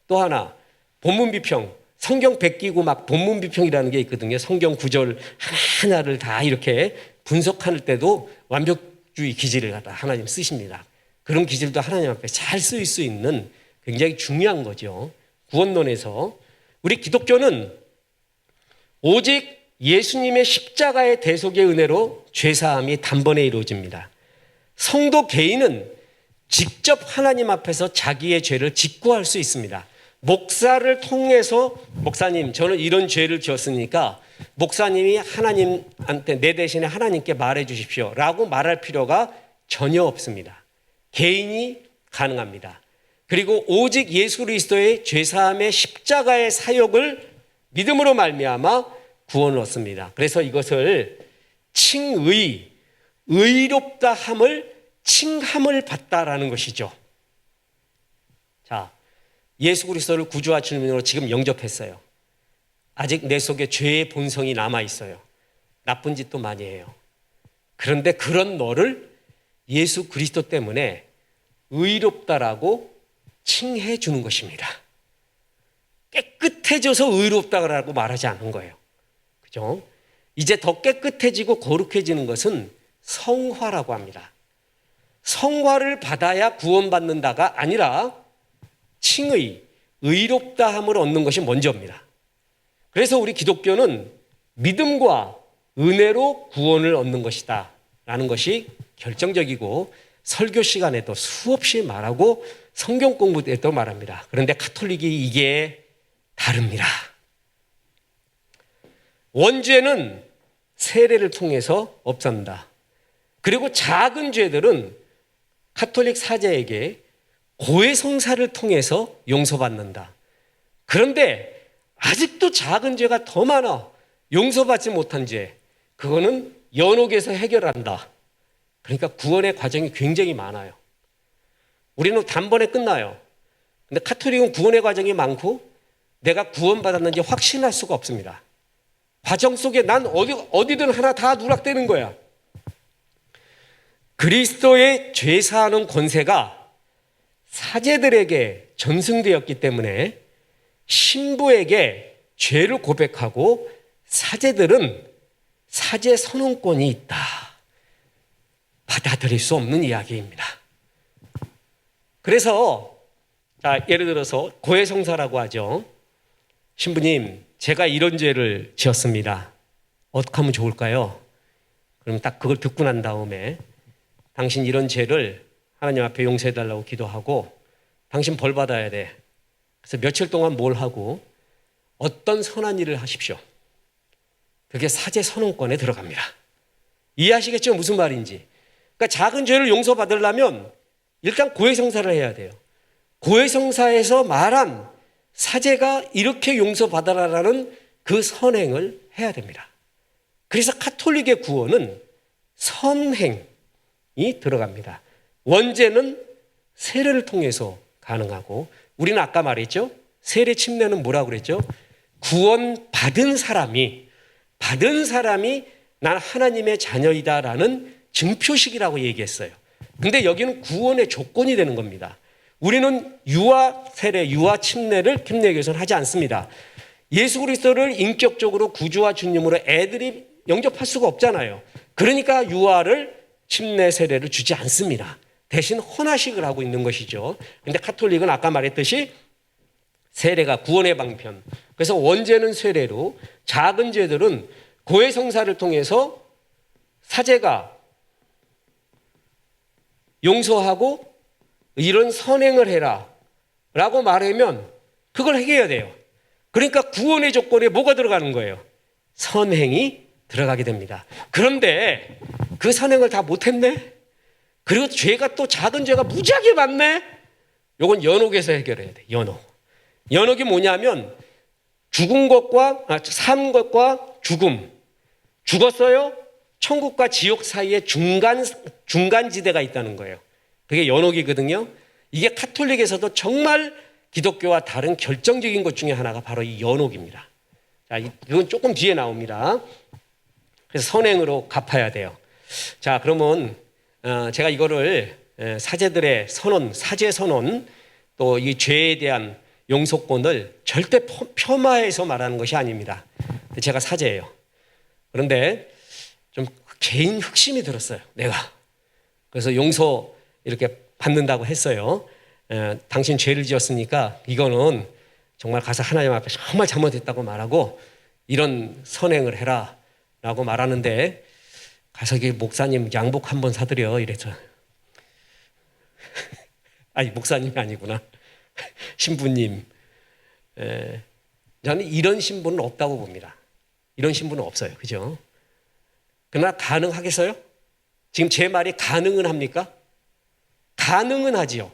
Speaker 1: 또 하나 본문 비평, 성경 베끼고 막 본문 비평이라는 게 있거든요. 성경 구절 하나하나를 다 이렇게 분석할 때도 완벽주의 기질을 갖다 하나님 쓰십니다. 그런 기질도 하나님 앞에 잘 쓰일 수 있는 굉장히 중요한 거죠. 구원론에서 우리 기독교는 오직 예수님의 십자가의 대속의 은혜로 죄사함이 단번에 이루어집니다. 성도 개인은 직접 하나님 앞에서 자기의 죄를 직구할 수 있습니다. 목사를 통해서 목사님 저는 이런 죄를 지었으니까 목사님이 하나님한테 내 대신에 하나님께 말해 주십시오 라고 말할 필요가 전혀 없습니다. 개인이 가능합니다. 그리고 오직 예수 그리스도의 죄사함의 십자가의 사역을 믿음으로 말미암아 구원을 얻습니다. 그래서 이것을 칭의, 의롭다 함을 칭함을 받다라는 것이죠. 자, 예수 그리스도를 구주와 주님으로 지금 영접했어요. 아직 내 속에 죄의 본성이 남아 있어요. 나쁜 짓도 많이 해요. 그런데 그런 너를 예수 그리스도 때문에 의롭다라고 칭해 주는 것입니다. 깨끗해져서 의롭다라고 말하지 않은 거예요. 그죠? 이제 더 깨끗해지고 거룩해지는 것은 성화라고 합니다. 성화를 받아야 구원받는다가 아니라 칭의, 의롭다함을 얻는 것이 먼저입니다. 그래서 우리 기독교는 믿음과 은혜로 구원을 얻는 것이다 라는 것이 결정적이고 설교 시간에도 수없이 말하고 성경 공부 때도 말합니다. 그런데 가톨릭이 이게 다릅니다. 원죄는 세례를 통해서 없앤다. 그리고 작은 죄들은 가톨릭 사제에게 고해성사를 통해서 용서받는다. 그런데 아직도 작은 죄가 더 많아. 용서받지 못한 죄. 그거는 연옥에서 해결한다. 그러니까 구원의 과정이 굉장히 많아요. 우리는 단번에 끝나요. 근데 가톨릭은 구원의 과정이 많고 내가 구원받았는지 확신할 수가 없습니다. 과정 속에 난 어디든 하나 다 누락되는 거야. 그리스도의 죄사하는 권세가 사제들에게 전승되었기 때문에 신부에게 죄를 고백하고 사제들은 사제 선언권이 있다. 받아들일 수 없는 이야기입니다. 그래서 예를 들어서 고해성사라고 하죠. 신부님, 제가 이런 죄를 지었습니다. 어떻게 하면 좋을까요? 그럼 딱 그걸 듣고 난 다음에 당신 이런 죄를 하나님 앞에 용서해달라고 기도하고 당신 벌 받아야 돼. 그래서 며칠 동안 뭘 하고 어떤 선한 일을 하십시오. 그게 사제 선언권에 들어갑니다. 이해하시겠죠? 무슨 말인지. 그러니까 작은 죄를 용서받으려면 일단 고해성사를 해야 돼요. 고해성사에서 말한 사제가 이렇게 용서받아라라는 그 선행을 해야 됩니다. 그래서 가톨릭의 구원은 선행이 들어갑니다. 원죄는 세례를 통해서 가능하고, 우리는 아까 말했죠? 세례 침례는 뭐라고 그랬죠? 구원받은 사람이 난 하나님의 자녀이다라는 증표식이라고 얘기했어요. 근데 여기는 구원의 조건이 되는 겁니다. 우리는 유아 세례, 유아 침례를 캠내교에서는 하지 않습니다. 예수 그리스도를 인격적으로 구주와 주님으로 애들이 영접할 수가 없잖아요. 그러니까 유아를 침례 세례를 주지 않습니다. 대신 헌화식을 하고 있는 것이죠. 근데 가톨릭은 아까 말했듯이 세례가 구원의 방편. 그래서 원죄는 세례로, 작은 죄들은 고해성사를 통해서 사제가 용서하고 이런 선행을 해라 라고 말하면 그걸 해결해야 돼요. 그러니까 구원의 조건에 뭐가 들어가는 거예요? 선행이 들어가게 됩니다. 그런데 그 선행을 다 못했네? 그리고 죄가 또 작은 죄가 무지하게 많네? 요건 연옥에서 해결해야 돼. 연옥이 뭐냐면 산 것과 죽음. 죽었어요? 천국과 지옥 사이에 중간지대가 있다는 거예요. 그게 연옥이거든요. 이게 가톨릭에서도 정말 기독교와 다른 결정적인 것 중에 하나가 바로 이 연옥입니다. 자, 이건 조금 뒤에 나옵니다. 그래서 선행으로 갚아야 돼요. 자, 그러면 제가 이거를 사제들의 선언, 사제 선언, 또 이 죄에 대한 용서권을 절대 폄하해서 말하는 것이 아닙니다. 제가 사제예요. 그런데 좀 개인 흑심이 들었어요, 내가. 그래서 용서 이렇게 받는다고 했어요. 당신 죄를 지었으니까 이거는 정말 가서 하나님 앞에 정말 잘못했다고 말하고 이런 선행을 해라 라고 말하는데, 가서 목사님 양복 한번 사드려 이래서 아니 목사님이 아니구나, 신부님. 저는 이런 신부는 없다고 봅니다. 이런 신부는 없어요. 그죠? 그러나 가능하겠어요? 지금 제 말이 가능은 합니까? 가능은 하지요.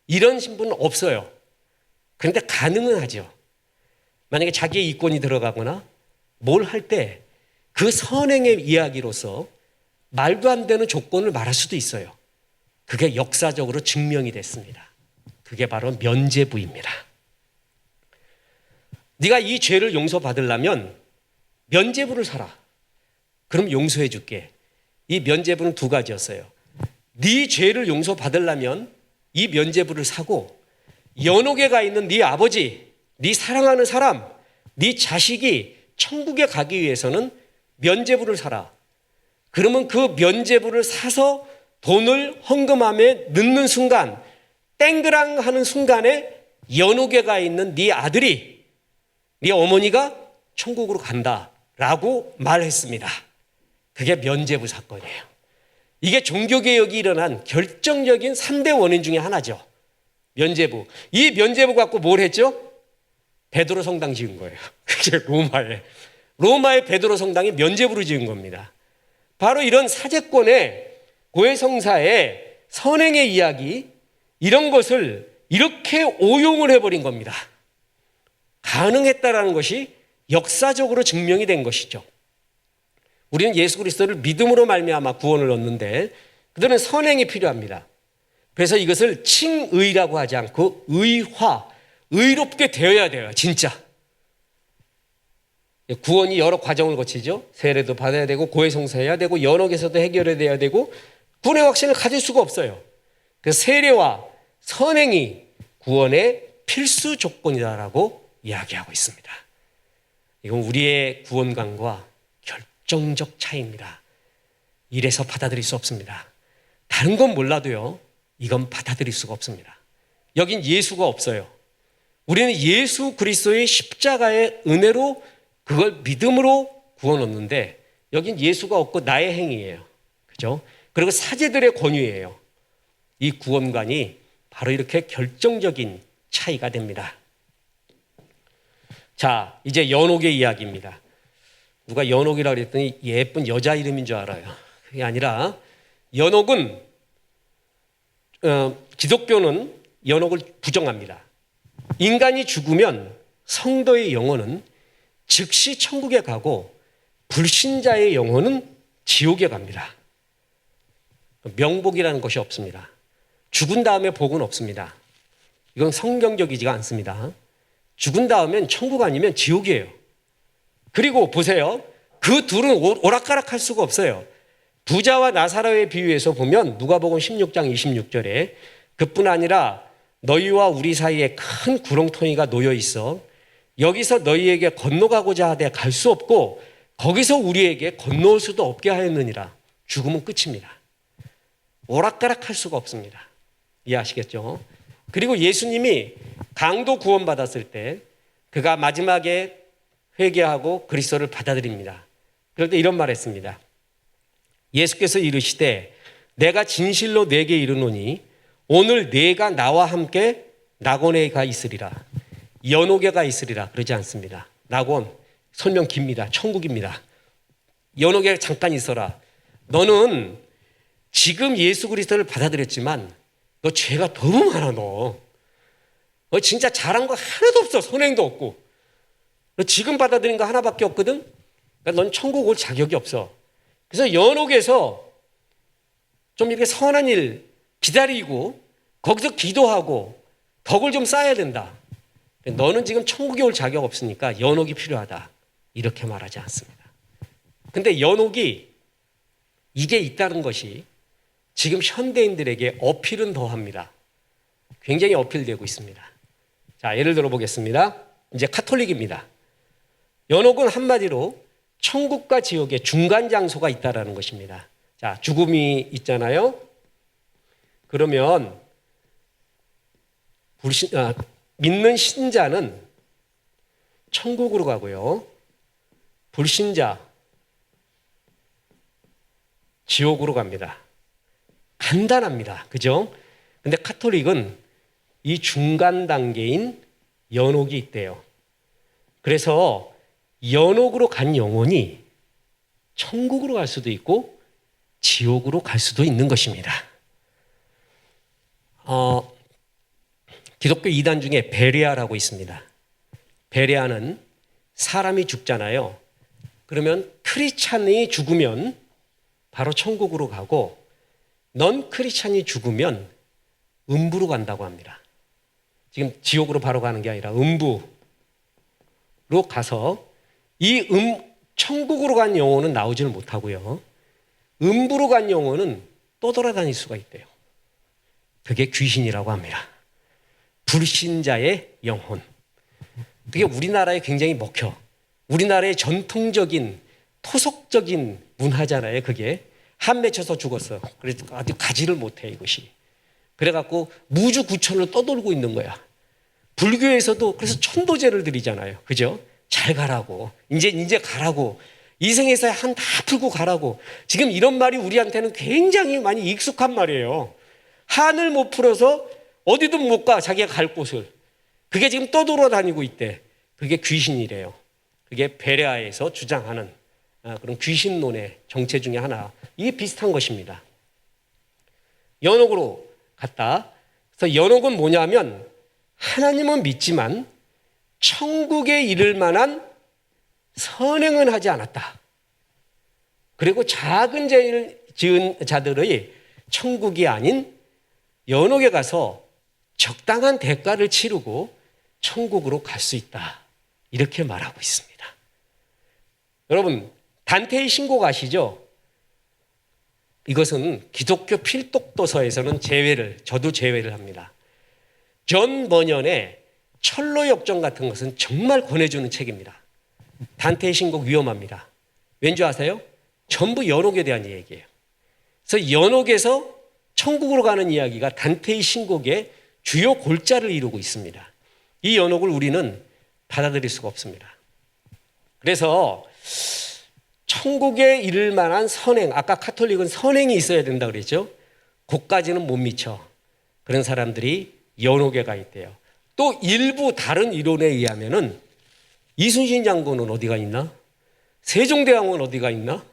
Speaker 1: 이런 신부는 없어요. 그런데 가능은 하죠. 만약에 자기의 이권이 들어가거나 뭘 할 때 그 선행의 이야기로서 말도 안 되는 조건을 말할 수도 있어요. 그게 역사적으로 증명이 됐습니다. 그게 바로 면죄부입니다. 네가 이 죄를 용서받으려면 면죄부를 사라. 그럼 용서해 줄게. 이 면죄부는 두 가지였어요. 네 죄를 용서받으려면 이 면죄부를 사고, 연옥에 가 있는 네 아버지, 네 사랑하는 사람, 네 자식이 천국에 가기 위해서는 면죄부를 사라. 그러면 그 면죄부를 사서 돈을 헌금함에 넣는 순간, 땡그랑 하는 순간에 연옥에 가 있는 네 아들이, 네 어머니가 천국으로 간다라고 말했습니다. 그게 면죄부 사건이에요. 이게 종교개혁이 일어난 결정적인 3대 원인 중에 하나죠. 면죄부. 이 면죄부 갖고 뭘 했죠? 베드로 성당 지은 거예요. 그게 로마의 베드로 성당이 면죄부를 지은 겁니다. 바로 이런 사제권의 고해성사의 선행의 이야기, 이런 것을 이렇게 오용을 해버린 겁니다. 가능했다라는 것이 역사적으로 증명이 된 것이죠. 우리는 예수 그리스도를 믿음으로 말미암아 구원을 얻는데 그들은 선행이 필요합니다. 그래서 이것을 칭의라고 하지 않고 의화, 의롭게 되어야 돼요. 진짜. 구원이 여러 과정을 거치죠. 세례도 받아야 되고 고해성사해야 되고 연옥에서도 해결해야 되고 구원의 확신을 가질 수가 없어요. 그래서 세례와 선행이 구원의 필수 조건이다라고 이야기하고 있습니다. 이건 우리의 구원관과 결정적 차이입니다. 이래서 받아들일 수 없습니다. 다른 건 몰라도요, 이건 받아들일 수가 없습니다. 여긴 예수가 없어요. 우리는 예수 그리스도의 십자가의 은혜로 그걸 믿음으로 구원 얻는데, 여긴 예수가 없고 나의 행위예요. 그죠? 그리고 사제들의 권위예요. 이 구원관이 바로 이렇게 결정적인 차이가 됩니다. 자, 이제 연옥의 이야기입니다. 누가 연옥이라고 그랬더니 예쁜 여자 이름인 줄 알아요. 그게 아니라 연옥은 기독교는 연옥을 부정합니다. 인간이 죽으면 성도의 영혼은 즉시 천국에 가고 불신자의 영혼은 지옥에 갑니다. 명복이라는 것이 없습니다. 죽은 다음에 복은 없습니다. 이건 성경적이지가 않습니다. 죽은 다음엔 천국 아니면 지옥이에요. 그리고 보세요. 그 둘은 오락가락할 수가 없어요. 부자와 나사로의 비유에서 보면 누가복음 16장 26절에 그뿐 아니라 너희와 우리 사이에 큰 구렁텅이가 놓여 있어 여기서 너희에게 건너가고자 하되 갈 수 없고 거기서 우리에게 건너올 수도 없게 하였느니라. 죽으면 끝입니다. 오락가락할 수가 없습니다. 이해하시겠죠? 그리고 예수님이 강도 구원받았을 때 그가 마지막에 회개하고 그리스도를 받아들입니다. 그럴 때 이런 말 했습니다. 예수께서 이르시되 내가 진실로 내게 이르노니 오늘 네가 나와 함께 낙원에 가 있으리라. 연옥에 가 있으리라. 그러지 않습니다. 낙원, 설명 깁니다. 천국입니다. 연옥에 잠깐 있어라. 너는 지금 예수 그리스도를 받아들였지만 너 죄가 너무 많아. 너 진짜 잘한 거 하나도 없어. 선행도 없고. 너 지금 받아들인 거 하나밖에 없거든. 그러니까 넌 천국 올 자격이 없어. 그래서 연옥에서 좀 이렇게 선한 일 기다리고 거기서 기도하고 덕을 좀 쌓아야 된다. 너는 지금 천국에 올 자격 없으니까 연옥이 필요하다. 이렇게 말하지 않습니다. 근데 연옥이 이게 있다는 것이 지금 현대인들에게 어필은 더합니다. 굉장히 어필되고 있습니다. 자, 예를 들어 보겠습니다. 이제 카톨릭입니다. 연옥은 한마디로 천국과 지옥의 중간 장소가 있다라는 것입니다. 자, 죽음이 있잖아요. 그러면 믿는 신자는 천국으로 가고요. 불신자 지옥으로 갑니다. 간단합니다. 그죠? 근데 카톨릭은 이 중간 단계인 연옥이 있대요. 그래서 연옥으로 간 영혼이 천국으로 갈 수도 있고 지옥으로 갈 수도 있는 것입니다. 기독교 이단 중에 베레아라고 있습니다. 베레아는 사람이 죽잖아요. 그러면 크리스찬이 죽으면 바로 천국으로 가고 넌 크리스찬이 죽으면 음부로 간다고 합니다. 지금 지옥으로 바로 가는 게 아니라 음부로 가서 이 천국으로 간 영혼은 나오지를 못하고요. 음부로 간 영혼은 또 돌아다닐 수가 있대요. 그게 귀신이라고 합니다. 불신자의 영혼. 그게 우리나라에 굉장히 먹혀. 우리나라의 전통적인 토속적인 문화잖아요. 그게 한 맺혀서 죽었어. 그래서 아주 가지를 못해 이것이. 그래갖고 무주구천을 떠돌고 있는 거야. 불교에서도 그래서 천도제를 드리잖아요. 그죠? 잘 가라고. 이제 가라고. 이 생에서 한 다 풀고 가라고. 지금 이런 말이 우리한테는 굉장히 많이 익숙한 말이에요. 한을 못 풀어서 어디든 못 가. 자기가 갈 곳을. 그게 지금 떠돌아다니고 있대. 그게 귀신이래요. 그게 베레아에서 주장하는 그런 귀신론의 정체 중에 하나. 이게 비슷한 것입니다. 연옥으로 갔다. 그래서 연옥은 뭐냐면 하나님은 믿지만 천국에 이를 만한 선행은 하지 않았다. 그리고 작은 죄를 지은 자들의 천국이 아닌 연옥에 가서 적당한 대가를 치르고 천국으로 갈 수 있다. 이렇게 말하고 있습니다. 여러분, 단테의 신곡 아시죠? 이것은 기독교 필독도서에서는 저도 제외를 합니다. 존 버년의 철로 역정 같은 것은 정말 권해주는 책입니다. 단테의 신곡 위험합니다. 왠지 아세요? 전부 연옥에 대한 얘기예요. 그래서 연옥에서 천국으로 가는 이야기가 단테의 신곡의 주요 골자를 이루고 있습니다. 이 연옥을 우리는 받아들일 수가 없습니다. 그래서 천국에 이를 만한 선행, 아까 카톨릭은 선행이 있어야 된다 그랬죠. 그까지는 못 미쳐. 그런 사람들이 연옥에 가 있대요. 또 일부 다른 이론에 의하면은 이순신 장군은 어디가 있나? 세종대왕은 어디가 있나?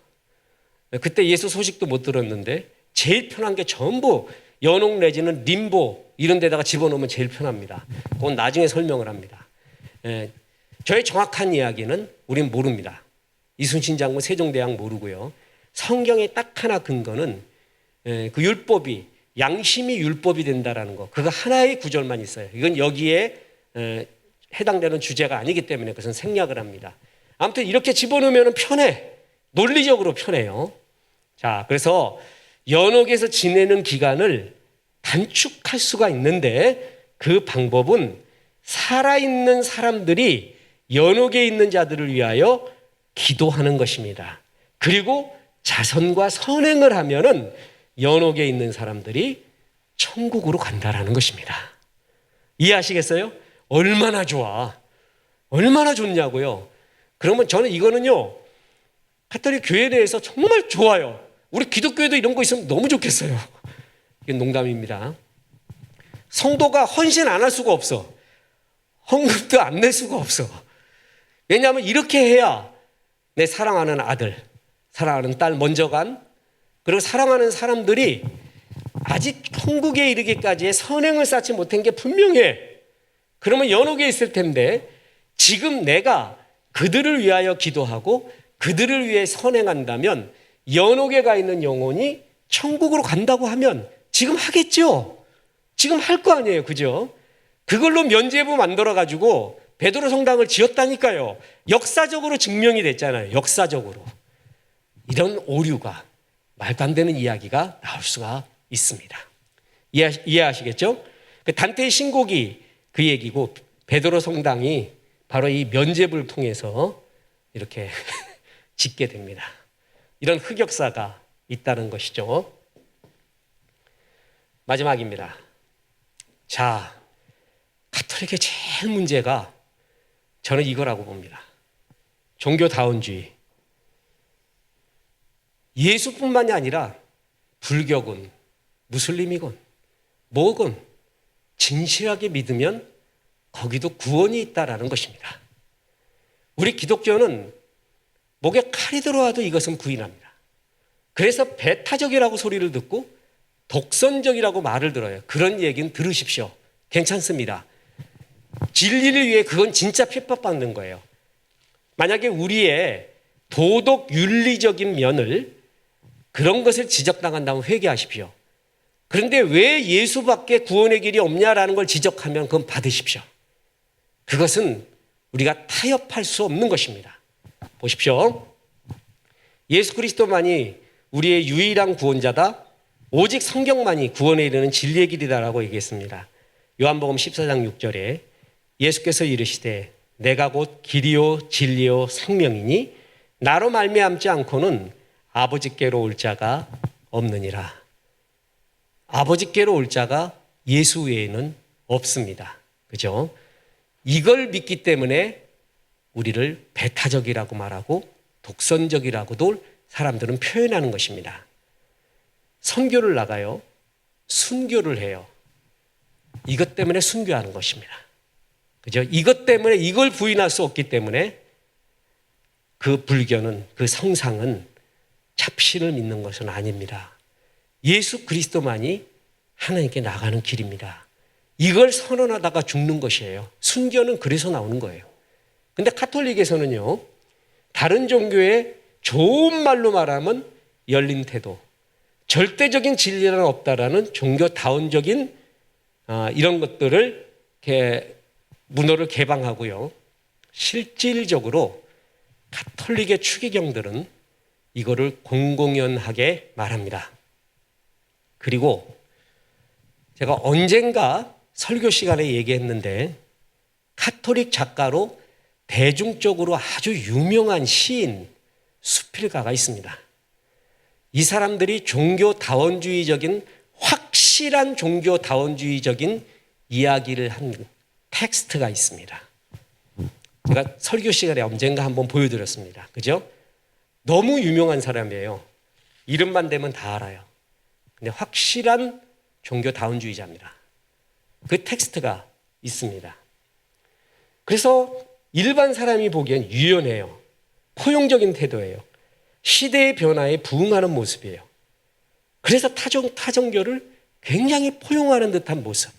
Speaker 1: 그때 예수 소식도 못 들었는데 제일 편한 게 전부 연옥 내지는 림보 이런 데다가 집어넣으면 제일 편합니다. 그건 나중에 설명을 합니다. 저의 정확한 이야기는 우린 모릅니다. 이순신 장군, 세종대왕 모르고요. 성경에 딱 하나 근거는 그 율법이 양심이 율법이 된다라는 거. 그거 하나의 구절만 있어요. 이건 여기에 해당되는 주제가 아니기 때문에 그것은 생략을 합니다. 아무튼 이렇게 집어넣으면 편해. 논리적으로 편해요. 자, 그래서 연옥에서 지내는 기간을 단축할 수가 있는데 그 방법은 살아있는 사람들이 연옥에 있는 자들을 위하여 기도하는 것입니다. 그리고 자선과 선행을 하면은 연옥에 있는 사람들이 천국으로 간다라는 것입니다. 이해하시겠어요? 얼마나 좋아. 얼마나 좋냐고요. 그러면 저는 이거는요, 가톨릭 교회에 대해서 정말 좋아요. 우리 기독교에도 이런 거 있으면 너무 좋겠어요. 이건 농담입니다. 성도가 헌신 안 할 수가 없어. 헌금도 안 낼 수가 없어. 왜냐하면 이렇게 해야 내 사랑하는 아들, 사랑하는 딸 먼저 간, 그리고 사랑하는 사람들이 아직 천국에 이르기까지의 선행을 쌓지 못한 게 분명해. 그러면 연옥에 있을 텐데 지금 내가 그들을 위하여 기도하고 그들을 위해 선행한다면 연옥에 가 있는 영혼이 천국으로 간다고 하면 지금 하겠죠. 지금 할 거 아니에요. 그죠? 그걸로 면죄부 만들어가지고 베드로 성당을 지었다니까요. 역사적으로 증명이 됐잖아요. 역사적으로. 이런 오류가 말도 안 되는 이야기가 나올 수가 있습니다. 이해하시겠죠? 단테의 신곡이 그 얘기고 베드로 성당이 바로 이 면죄부를 통해서 이렇게 짓게 됩니다. 이런 흑역사가 있다는 것이죠. 마지막입니다. 자, 가톨릭의 제일 문제가 저는 이거라고 봅니다. 종교다원주의. 예수뿐만이 아니라 불교군, 무슬림이군, 뭐군 진실하게 믿으면 거기도 구원이 있다라는 것입니다. 우리 기독교는 목에 칼이 들어와도 이것은 부인합니다. 그래서 배타적이라고 소리를 듣고 독선적이라고 말을 들어요. 그런 얘기는 들으십시오. 괜찮습니다. 진리를 위해 그건 진짜 핍박받는 거예요. 만약에 우리의 도덕 윤리적인 면을 그런 것을 지적당한다면 회개하십시오. 그런데 왜 예수밖에 구원의 길이 없냐라는 걸 지적하면 그건 받으십시오. 그것은 우리가 타협할 수 없는 것입니다. 보십시오. 예수 그리스도만이 우리의 유일한 구원자다. 오직 성경만이 구원에 이르는 진리의 길이다라고 얘기했습니다. 요한복음 14장 6절에 예수께서 이르시되 내가 곧 길이요 진리요 생명이니 나로 말미암지 않고는 아버지께로 올 자가 없느니라. 아버지께로 올 자가 예수 외에는 없습니다. 그죠? 이걸 믿기 때문에 우리를 배타적이라고 말하고 독선적이라고도 사람들은 표현하는 것입니다. 선교를 나가요. 순교를 해요. 이것 때문에 순교하는 것입니다. 그죠? 이것 때문에 이걸 부인할 수 없기 때문에 그 불교는, 그 성상은 잡신을 믿는 것은 아닙니다. 예수 그리스도만이 하나님께 나가는 길입니다. 이걸 선언하다가 죽는 것이에요. 순교는 그래서 나오는 거예요. 근데 가톨릭에서는요, 다른 종교의 좋은 말로 말하면 열린 태도, 절대적인 진리는 없다라는 종교다원적인 이런 것들을 문호를 개방하고요. 실질적으로 가톨릭의 추기경들은 이거를 공공연하게 말합니다. 그리고 제가 언젠가 설교 시간에 얘기했는데 가톨릭 작가로 대중적으로 아주 유명한 시인 수필가가 있습니다. 이 사람들이 종교다원주의적인 확 확실한 종교다원주의적인 이야기를 한 텍스트가 있습니다. 제가 설교 시간에 언젠가 한번 보여드렸습니다. 그죠? 너무 유명한 사람이에요. 이름만 대면 다 알아요. 근데 확실한 종교다원주의자입니다. 그 텍스트가 있습니다. 그래서 일반 사람이 보기엔 유연해요. 포용적인 태도예요. 시대의 변화에 부응하는 모습이에요. 그래서 타종교를 굉장히 포용하는 듯한 모습.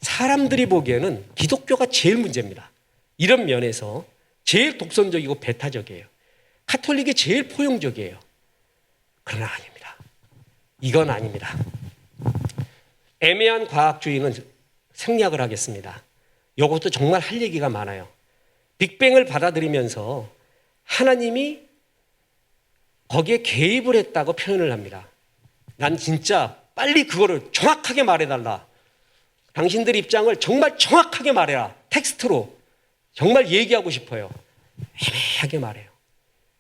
Speaker 1: 사람들이 보기에는 기독교가 제일 문제입니다. 이런 면에서 제일 독선적이고 배타적이에요. 카톨릭이 제일 포용적이에요. 그러나 아닙니다. 이건 아닙니다. 애매한 과학주의는 생략을 하겠습니다. 이것도 정말 할 얘기가 많아요. 빅뱅을 받아들이면서 하나님이 거기에 개입을 했다고 표현을 합니다. 난 진짜 빨리 그거를 정확하게 말해달라. 당신들 입장을 정말 정확하게 말해라. 텍스트로 정말 얘기하고 싶어요. 애매하게 말해요.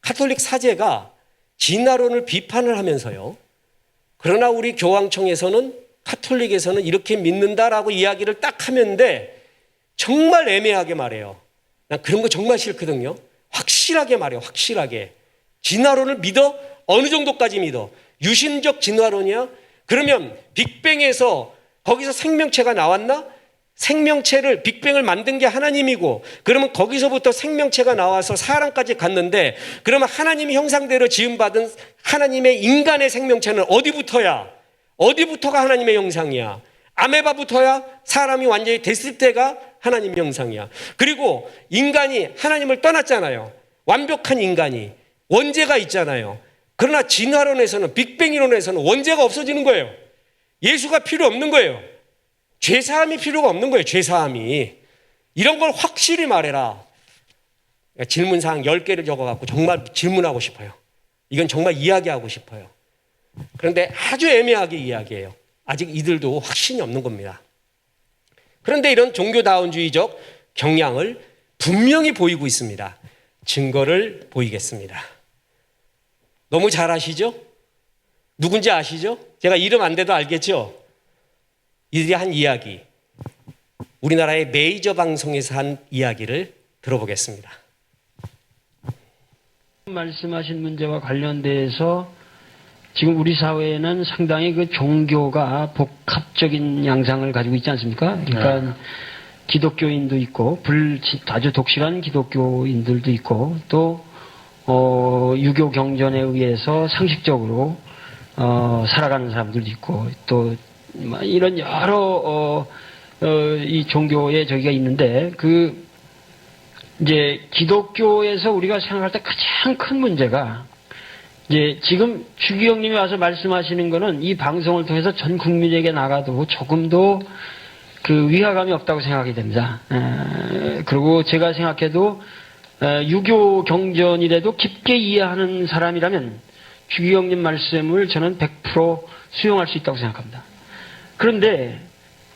Speaker 1: 카톨릭 사제가 진화론을 비판을 하면서요. 그러나 우리 교황청에서는 카톨릭에서는 이렇게 믿는다라고 이야기를 딱 하면데 정말 애매하게 말해요. 난 그런 거 정말 싫거든요. 확실하게 말해요. 확실하게. 진화론을 믿어? 어느 정도까지 믿어? 유신적 진화론이야? 그러면 빅뱅에서 거기서 생명체가 나왔나? 생명체를 빅뱅을 만든 게 하나님이고 그러면 거기서부터 생명체가 나와서 사람까지 갔는데 그러면 하나님의 형상대로 지음받은 하나님의 인간의 생명체는 어디부터야? 어디부터가 하나님의 형상이야? 아메바부터야? 사람이 완전히 됐을 때가 하나님 형상이야. 그리고 인간이 하나님을 떠났잖아요. 완벽한 인간이 원죄가 있잖아요. 그러나 진화론에서는 빅뱅 이론에서는 원죄가 없어지는 거예요. 예수가 필요 없는 거예요. 죄사함이 필요가 없는 거예요. 죄사함이. 이런 걸 확실히 말해라. 질문사항 10개를 적어갖고 정말 질문하고 싶어요. 이건 정말 이야기하고 싶어요. 그런데 아주 애매하게 이야기해요. 아직 이들도 확신이 없는 겁니다. 그런데 이런 종교다원주의적 경향을 분명히 보이고 있습니다. 증거를 보이겠습니다. 너무 잘 아시죠? 누군지 아시죠? 제가 이름 안 대도 알겠죠? 이들이 한 이야기, 우리나라의 메이저 방송에서 한 이야기를 들어보겠습니다.
Speaker 2: 말씀하신 문제와 관련돼서 지금 우리 사회에는 상당히 그 종교가 복합적인 양상을 가지고 있지 않습니까? 그러니까 기독교인도 있고 아주 독실한 기독교인들도 있고 또 유교 경전에 의해서 상식적으로 살아가는 사람들도 있고 또 이런 여러 이 종교의 저기가 있는데 이제 기독교에서 우리가 생각할 때 가장 큰 문제가 이제 지금 주기영님이 와서 말씀하시는 거는 이 방송을 통해서 전 국민에게 나가도 조금도 그 위화감이 없다고 생각이 됩니다. 그리고 제가 생각해도 유교 경전이라도 깊게 이해하는 사람이라면 주기영님 말씀을 저는 100% 수용할 수 있다고 생각합니다. 그런데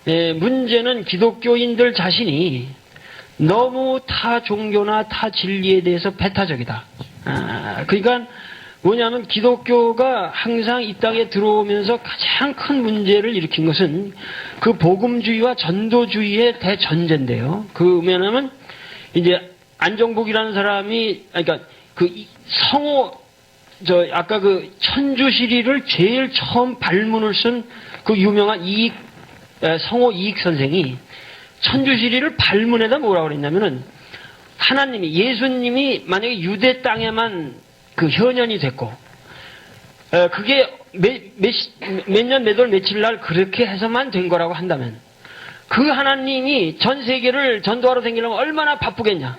Speaker 2: 문제는 기독교인들 자신이 너무 타 종교나 타 진리에 대해서 배타적이다. 그러니까 뭐냐면 기독교가 항상 이 땅에 들어오면서 가장 큰 문제를 일으킨 것은 그 복음주의와 전도주의의 대전제인데요. 뭐냐면 이제 안정복이라는 사람이 그러니까 아까 천주시리를 제일 처음 발문을 쓴 그 유명한 성호 이익 선생이 천주시리를 발문에다 뭐라고 그랬냐면은 예수님이 만약에 유대 땅에만 현현이 됐고 그게 몇 년 몇 월 며칠 날 그렇게 해서만 된 거라고 한다면 그 하나님이 전 세계를 전도하러 다니려면 얼마나 바쁘겠냐.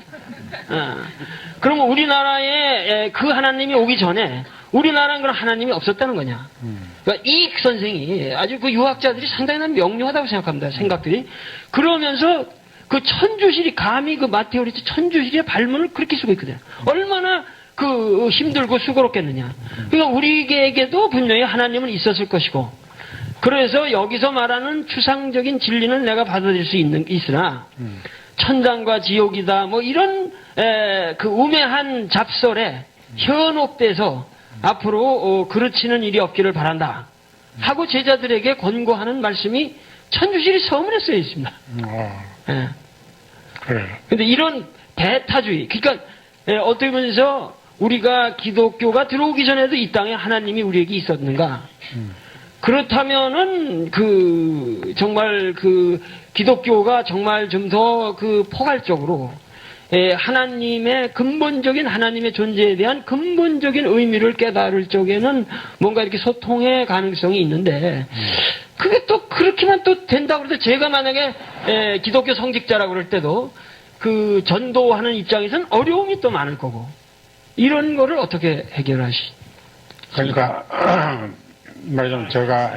Speaker 2: 그러면 우리나라에 그 하나님이 오기 전에 우리나라는 그런 하나님이 없었다는 거냐. 그러니까 이익 선생이 아주 유학자들이 상당히 난 명료하다고 생각합니다. 생각들이. 그러면서 천주시리 감히 마테오리치 천주시리의 발문을 그렇게 쓰고 있거든요. 얼마나 힘들고 수고롭겠느냐. 그러니까 우리에게도 분명히 하나님은 있었을 것이고 그래서 여기서 말하는 추상적인 진리는 내가 받아들일 수 있으나 천당과 지옥이다 이런 우매한 잡설에 현혹돼서 앞으로 그르치는 일이 없기를 바란다. 하고 제자들에게 권고하는 말씀이 천주실이 서문에 쓰여 있습니다. 예.
Speaker 3: 그래.
Speaker 2: 근데 이런 배타주의, 그러니까 어떻게 보면서 우리가 기독교가 들어오기 전에도 이 땅에 하나님이 우리에게 있었는가? 그렇다면은 정말 기독교가 정말 좀 더 포괄적으로 하나님의 근본적인 하나님의 존재에 대한 근본적인 의미를 깨달을 쪽에는 뭔가 이렇게 소통의 가능성이 있는데 그게 또 그렇게만 또 된다고 그래서 제가 만약에 기독교 성직자라고 그럴 때도 전도하는 입장에서는 어려움이 또 많을 거고 이런 거를 어떻게
Speaker 3: 그러니까 말하자면 제가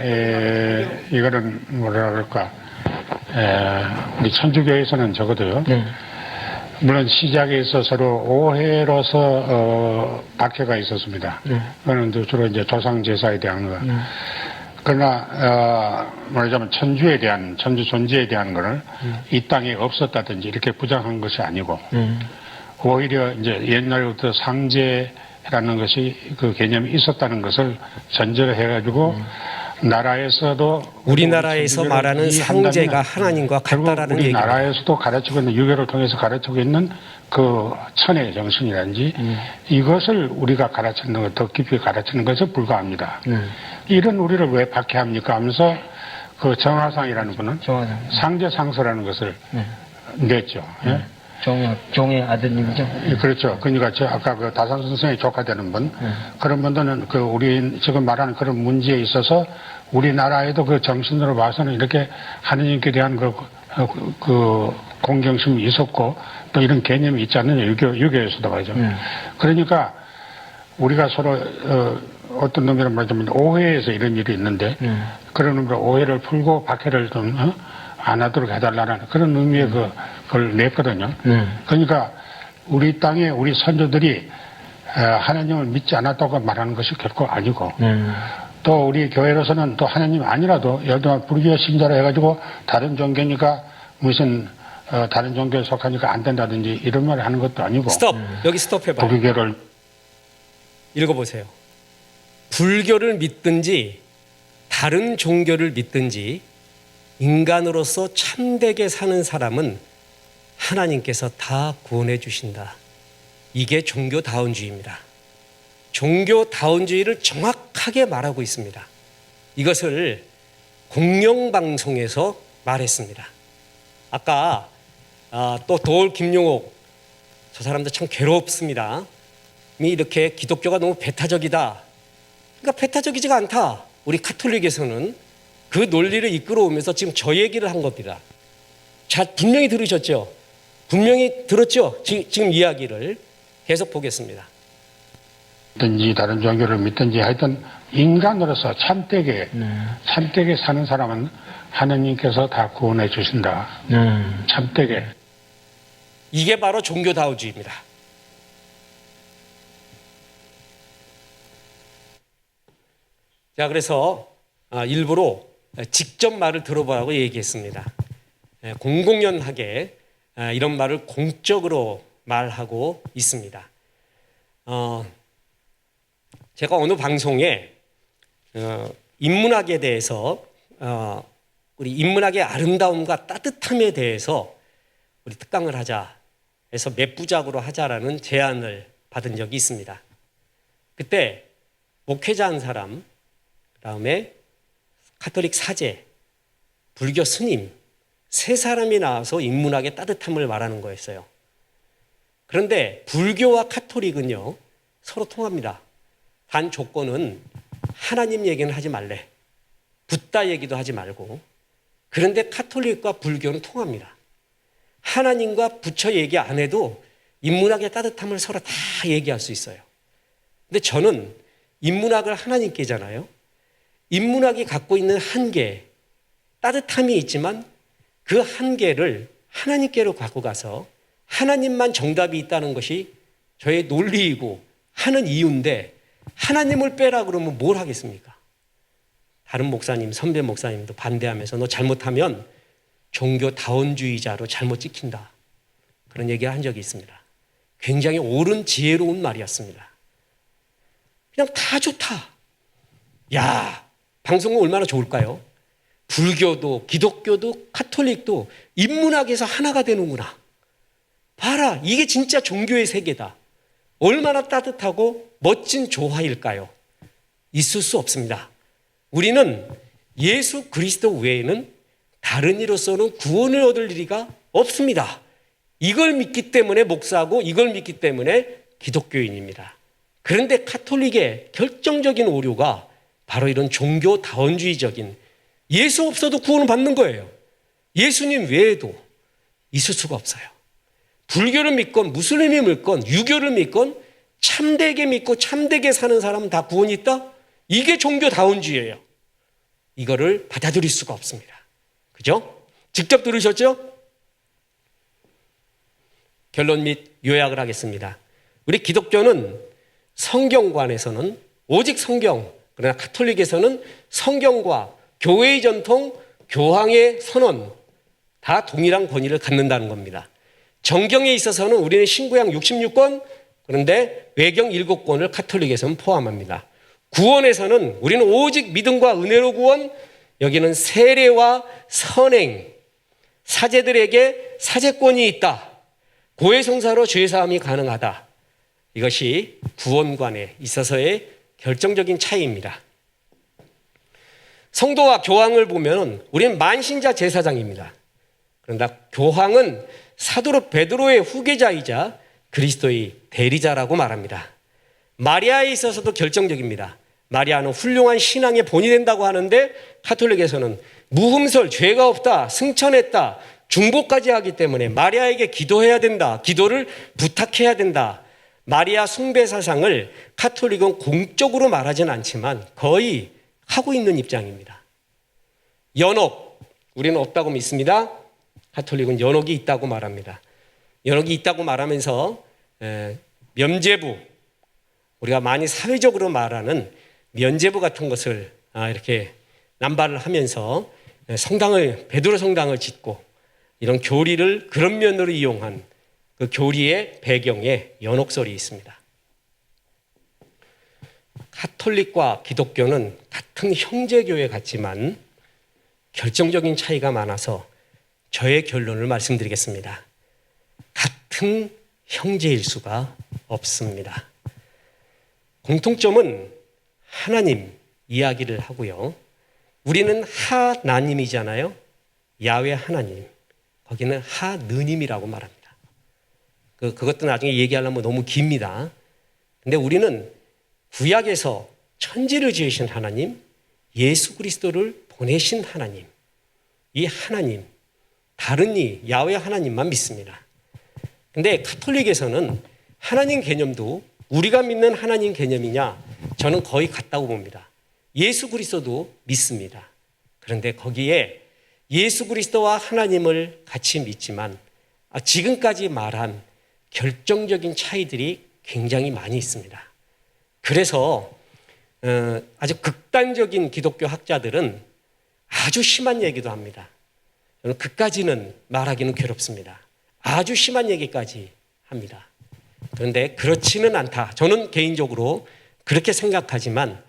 Speaker 3: 이거는 뭐라 그럴까 우리 천주교에서는 적어도요.
Speaker 2: 네.
Speaker 3: 물론 시작에 있어서로 오해로서 박해가 있었습니다. 그거는 주로 이제 조상 제사에 대한 거. 그러나 말하자면 천주에 대한 천주 존재에 대한 거를 이 땅에 없었다든지 이렇게 부정한 것이 아니고 오히려 이제 옛날부터 상제라는 것이 그 개념이 있었다는 것을 전제를 해가지고 나라에서도
Speaker 1: 우리나라에서 말하는 상제가 하나님과 같다라는 얘기입니다.
Speaker 3: 우리나라에서도 가르치고 있는 유교를 통해서 가르치고 있는 그 천의 정신이라든지 이것을 우리가 가르치는 것, 더 깊이 가르치는 것에 불과합니다. 이런 우리를 왜 박해합니까 하면서 그 정화상이라는 분은 상제상서라는 것을 냈죠. 예?
Speaker 2: 종의 아드님이죠.
Speaker 3: 그렇죠. 그러니까 아까 그 다산 선생의 조카 되는 분, 그런 분들은 우리 지금 말하는 그런 문제에 있어서 우리나라에도 그 정신으로 봐서는 이렇게 하느님께 대한 그 공경심이 있었고 또 이런 개념이 있지 않느냐, 유교에서도 말이죠. 그러니까 우리가 서로 어떤 놈이란 말이냐면 오해에서 이런 일이 있는데 그런 놈들 오해를 풀고 박해를 좀 안 하도록 해달라는 그런 의미의 그걸 냈거든요. 그러니까 우리 땅에 우리 선조들이 하나님을 믿지 않았다고 말하는 것이 결코 아니고 또 우리 교회로서는 또 하나님 아니라도 예를 들면 불교 신자로 해가지고 다른 종교니까 무슨 다른 종교에 속하니까 안 된다든지 이런 말을 하는 것도 아니고
Speaker 1: 스톱. 여기 스톱 해봐요.
Speaker 3: 불교를
Speaker 1: 읽어보세요. 불교를 믿든지 다른 종교를 믿든지 인간으로서 참되게 사는 사람은 하나님께서 다 구원해 주신다. 이게 종교다운주의입니다. 종교다운주의를 정확하게 말하고 있습니다. 이것을 공영방송에서 말했습니다. 아까 또 도올 김용옥 저 사람도 참 괴롭습니다. 이렇게 기독교가 너무 배타적이다. 그러니까 배타적이지가 않다. 우리 카톨릭에서는 그 논리를 이끌어오면서 지금 저 얘기를 한 겁니다. 자, 분명히 들으셨죠? 분명히 들었죠? 지금 이야기를 계속 보겠습니다.
Speaker 3: 든지 다른 종교를 믿든지 하여튼 인간으로서 참되게 사는 사람은 하나님께서 다 구원해 주신다. 참되게.
Speaker 1: 이게 바로 종교다운주의입니다. 자, 그래서 일부러 직접 말을 들어보라고 얘기했습니다. 공공연하게 이런 말을 공적으로 말하고 있습니다. 제가 어느 방송에 인문학에 대해서 우리 인문학의 아름다움과 따뜻함에 대해서 우리 특강을 하자 해서 몇 부작으로 하자라는 제안을 받은 적이 있습니다. 그때 목회자 한 사람, 그다음에 카톨릭 사제, 불교 스님 세 사람이 나와서 인문학의 따뜻함을 말하는 거였어요. 그런데 불교와 카톨릭은요 서로 통합니다. 단 조건은 하나님 얘기는 하지 말래. 붓다 얘기도 하지 말고. 그런데 카톨릭과 불교는 통합니다. 하나님과 부처 얘기 안 해도 인문학의 따뜻함을 서로 다 얘기할 수 있어요. 근데 저는 인문학을 하나님께잖아요. 인문학이 갖고 있는 한계, 따뜻함이 있지만 그 한계를 하나님께로 갖고 가서 하나님만 정답이 있다는 것이 저의 논리이고 하는 이유인데 하나님을 빼라 그러면 뭘 하겠습니까? 다른 목사님, 선배 목사님도 반대하면서 너 잘못하면 종교다운주의자로 잘못 찍힌다. 그런 얘기를 한 적이 있습니다. 굉장히 옳은 지혜로운 말이었습니다. 그냥 다 좋다. 야, 방송은 얼마나 좋을까요? 불교도 기독교도 카톨릭도 인문학에서 하나가 되는구나. 봐라, 이게 진짜 종교의 세계다. 얼마나 따뜻하고 멋진 조화일까요? 있을 수 없습니다. 우리는 예수 그리스도 외에는 다른 이로서는 구원을 얻을 일이가 없습니다. 이걸 믿기 때문에 목사고 이걸 믿기 때문에 기독교인입니다. 그런데 카톨릭의 결정적인 오류가 바로 이런 종교 다원주의적인 예수 없어도 구원을 받는 거예요. 예수님 외에도 있을 수가 없어요. 불교를 믿건 무슬림을 믿건 유교를 믿건 참되게 믿고 참되게 사는 사람은 다 구원이 있다? 이게 종교 다원주의예요. 이거를 받아들일 수가 없습니다. 그죠? 직접 들으셨죠? 결론 및 요약을 하겠습니다. 우리 기독교는 성경관에서는 오직 성경, 그러나 카톨릭에서는 성경과 교회의 전통, 교황의 선언 다 동일한 권위를 갖는다는 겁니다. 정경에 있어서는 우리는 신구약 66권, 그런데 외경 7권을 카톨릭에서는 포함합니다. 구원에서는 우리는 오직 믿음과 은혜로 구원, 여기는 세례와 선행, 사제들에게 사제권이 있다. 고해성사로 죄사함이 가능하다. 이것이 구원관에 있어서의 결정적인 차이입니다. 성도와 교황을 보면 우리는 만신자 제사장입니다. 그런데 교황은 사도 베드로의 후계자이자 그리스도의 대리자라고 말합니다. 마리아에 있어서도 결정적입니다. 마리아는 훌륭한 신앙의 본이 된다고 하는데 카톨릭에서는 무흠설, 죄가 없다, 승천했다, 중보까지 하기 때문에 마리아에게 기도해야 된다, 기도를 부탁해야 된다. 마리아 숭배 사상을 카톨릭은 공적으로 말하지는 않지만 거의 하고 있는 입장입니다. 연옥, 우리는 없다고 믿습니다. 카톨릭은 연옥이 있다고 말합니다. 연옥이 있다고 말하면서 면죄부, 우리가 많이 사회적으로 말하는 면죄부 같은 것을 이렇게 남발을 하면서 베드로 성당을 짓고 이런 교리를 그런 면으로 이용한 그 교리의 배경에 연옥설이 있습니다. 카톨릭과 기독교는 같은 형제교회 같지만 결정적인 차이가 많아서 저의 결론을 말씀드리겠습니다. 같은 형제일 수가 없습니다. 공통점은 하나님 이야기를 하고요. 우리는 하나님이잖아요. 야훼 하나님. 거기는 하느님이라고 말합니다. 그것도 나중에 얘기하려면 너무 깁니다. 근데 우리는 구약에서 천지를 지으신 하나님, 예수 그리스도를 보내신 하나님, 이 하나님, 다른 야훼 하나님만 믿습니다. 근데 카톨릭에서는 하나님 개념도 우리가 믿는 하나님 개념이냐? 저는 거의 같다고 봅니다. 예수 그리스도도 믿습니다. 그런데 거기에 예수 그리스도와 하나님을 같이 믿지만 지금까지 말한 결정적인 차이들이 굉장히 많이 있습니다. 그래서 아주 극단적인 기독교 학자들은 아주 심한 얘기도 합니다. 저는 그까지는 말하기는 괴롭습니다. 아주 심한 얘기까지 합니다. 그런데 그렇지는 않다. 저는 개인적으로 그렇게 생각하지만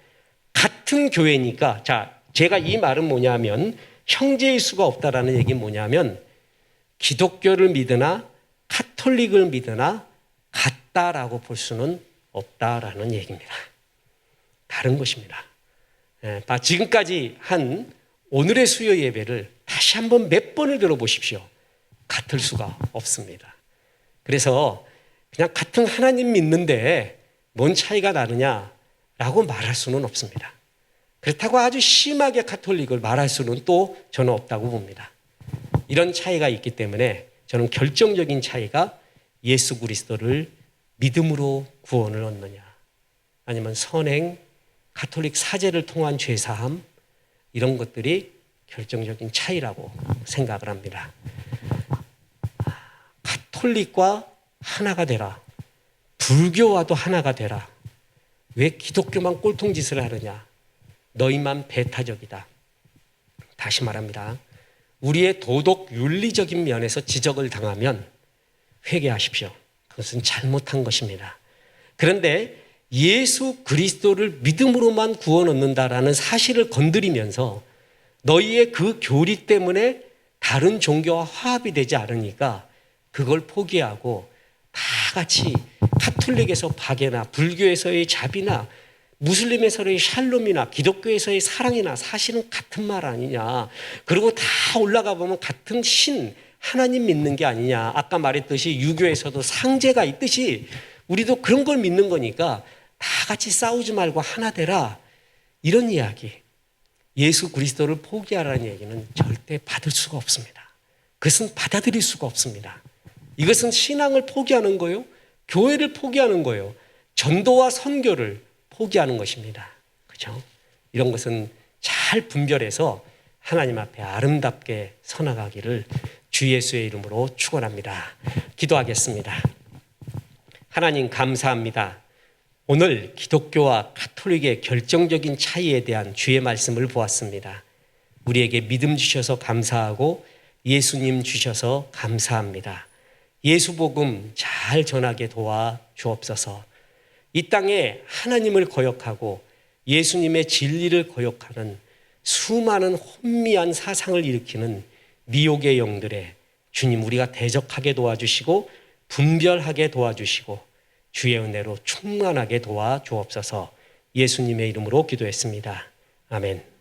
Speaker 1: 같은 교회니까, 제가 이 말은 뭐냐면 형제일 수가 없다라는 얘기는 뭐냐면 기독교를 믿으나 카톨릭을 믿으나 같다라고 볼 수는 없다라는 얘기입니다. 다른 것입니다. 지금까지 한 오늘의 수요 예배를 다시 한번 몇 번을 들어보십시오. 같을 수가 없습니다. 그래서 그냥 같은 하나님 믿는데 뭔 차이가 나느냐라고 말할 수는 없습니다. 그렇다고 아주 심하게 카톨릭을 말할 수는 또 저는 없다고 봅니다. 이런 차이가 있기 때문에 저는 결정적인 차이가 예수 그리스도를 믿음으로 구원을 얻느냐, 아니면 선행, 가톨릭 사제를 통한 죄사함, 이런 것들이 결정적인 차이라고 생각을 합니다. 가톨릭과 하나가 되라. 불교와도 하나가 되라. 왜 기독교만 꼴통짓을 하느냐? 너희만 배타적이다. 다시 말합니다. 우리의 도덕 윤리적인 면에서 지적을 당하면 회개하십시오. 그것은 잘못한 것입니다. 그런데 예수 그리스도를 믿음으로만 구원 얻는다라는 사실을 건드리면서 너희의 그 교리 때문에 다른 종교와 화합이 되지 않으니까 그걸 포기하고 다 같이 카톨릭에서 박애나 불교에서의 자비나 무슬림에서의 샬롬이나 기독교에서의 사랑이나 사실은 같은 말 아니냐. 그리고 다 올라가 보면 같은 신 하나님 믿는 게 아니냐. 아까 말했듯이 유교에서도 상제가 있듯이 우리도 그런 걸 믿는 거니까 다 같이 싸우지 말고 하나 되라. 이런 이야기. 예수 그리스도를 포기하라는 얘기는 절대 받을 수가 없습니다. 그것은 받아들일 수가 없습니다. 이것은 신앙을 포기하는 거예요. 교회를 포기하는 거예요. 전도와 선교를 포기하는 것입니다. 그렇죠? 이런 것은 잘 분별해서 하나님 앞에 아름답게 서나가기를 주 예수의 이름으로 축원합니다. 기도하겠습니다. 하나님 감사합니다. 오늘 기독교와 가톨릭의 결정적인 차이에 대한 주의 말씀을 보았습니다. 우리에게 믿음 주셔서 감사하고 예수님 주셔서 감사합니다. 예수 복음 잘 전하게 도와 주옵소서. 이 땅에 하나님을 거역하고 예수님의 진리를 거역하는 수많은 혼미한 사상을 일으키는 미혹의 영들에 주님 우리가 대적하게 도와주시고 분별하게 도와주시고 주의 은혜로 충만하게 도와 주옵소서. 예수님의 이름으로 기도했습니다. 아멘.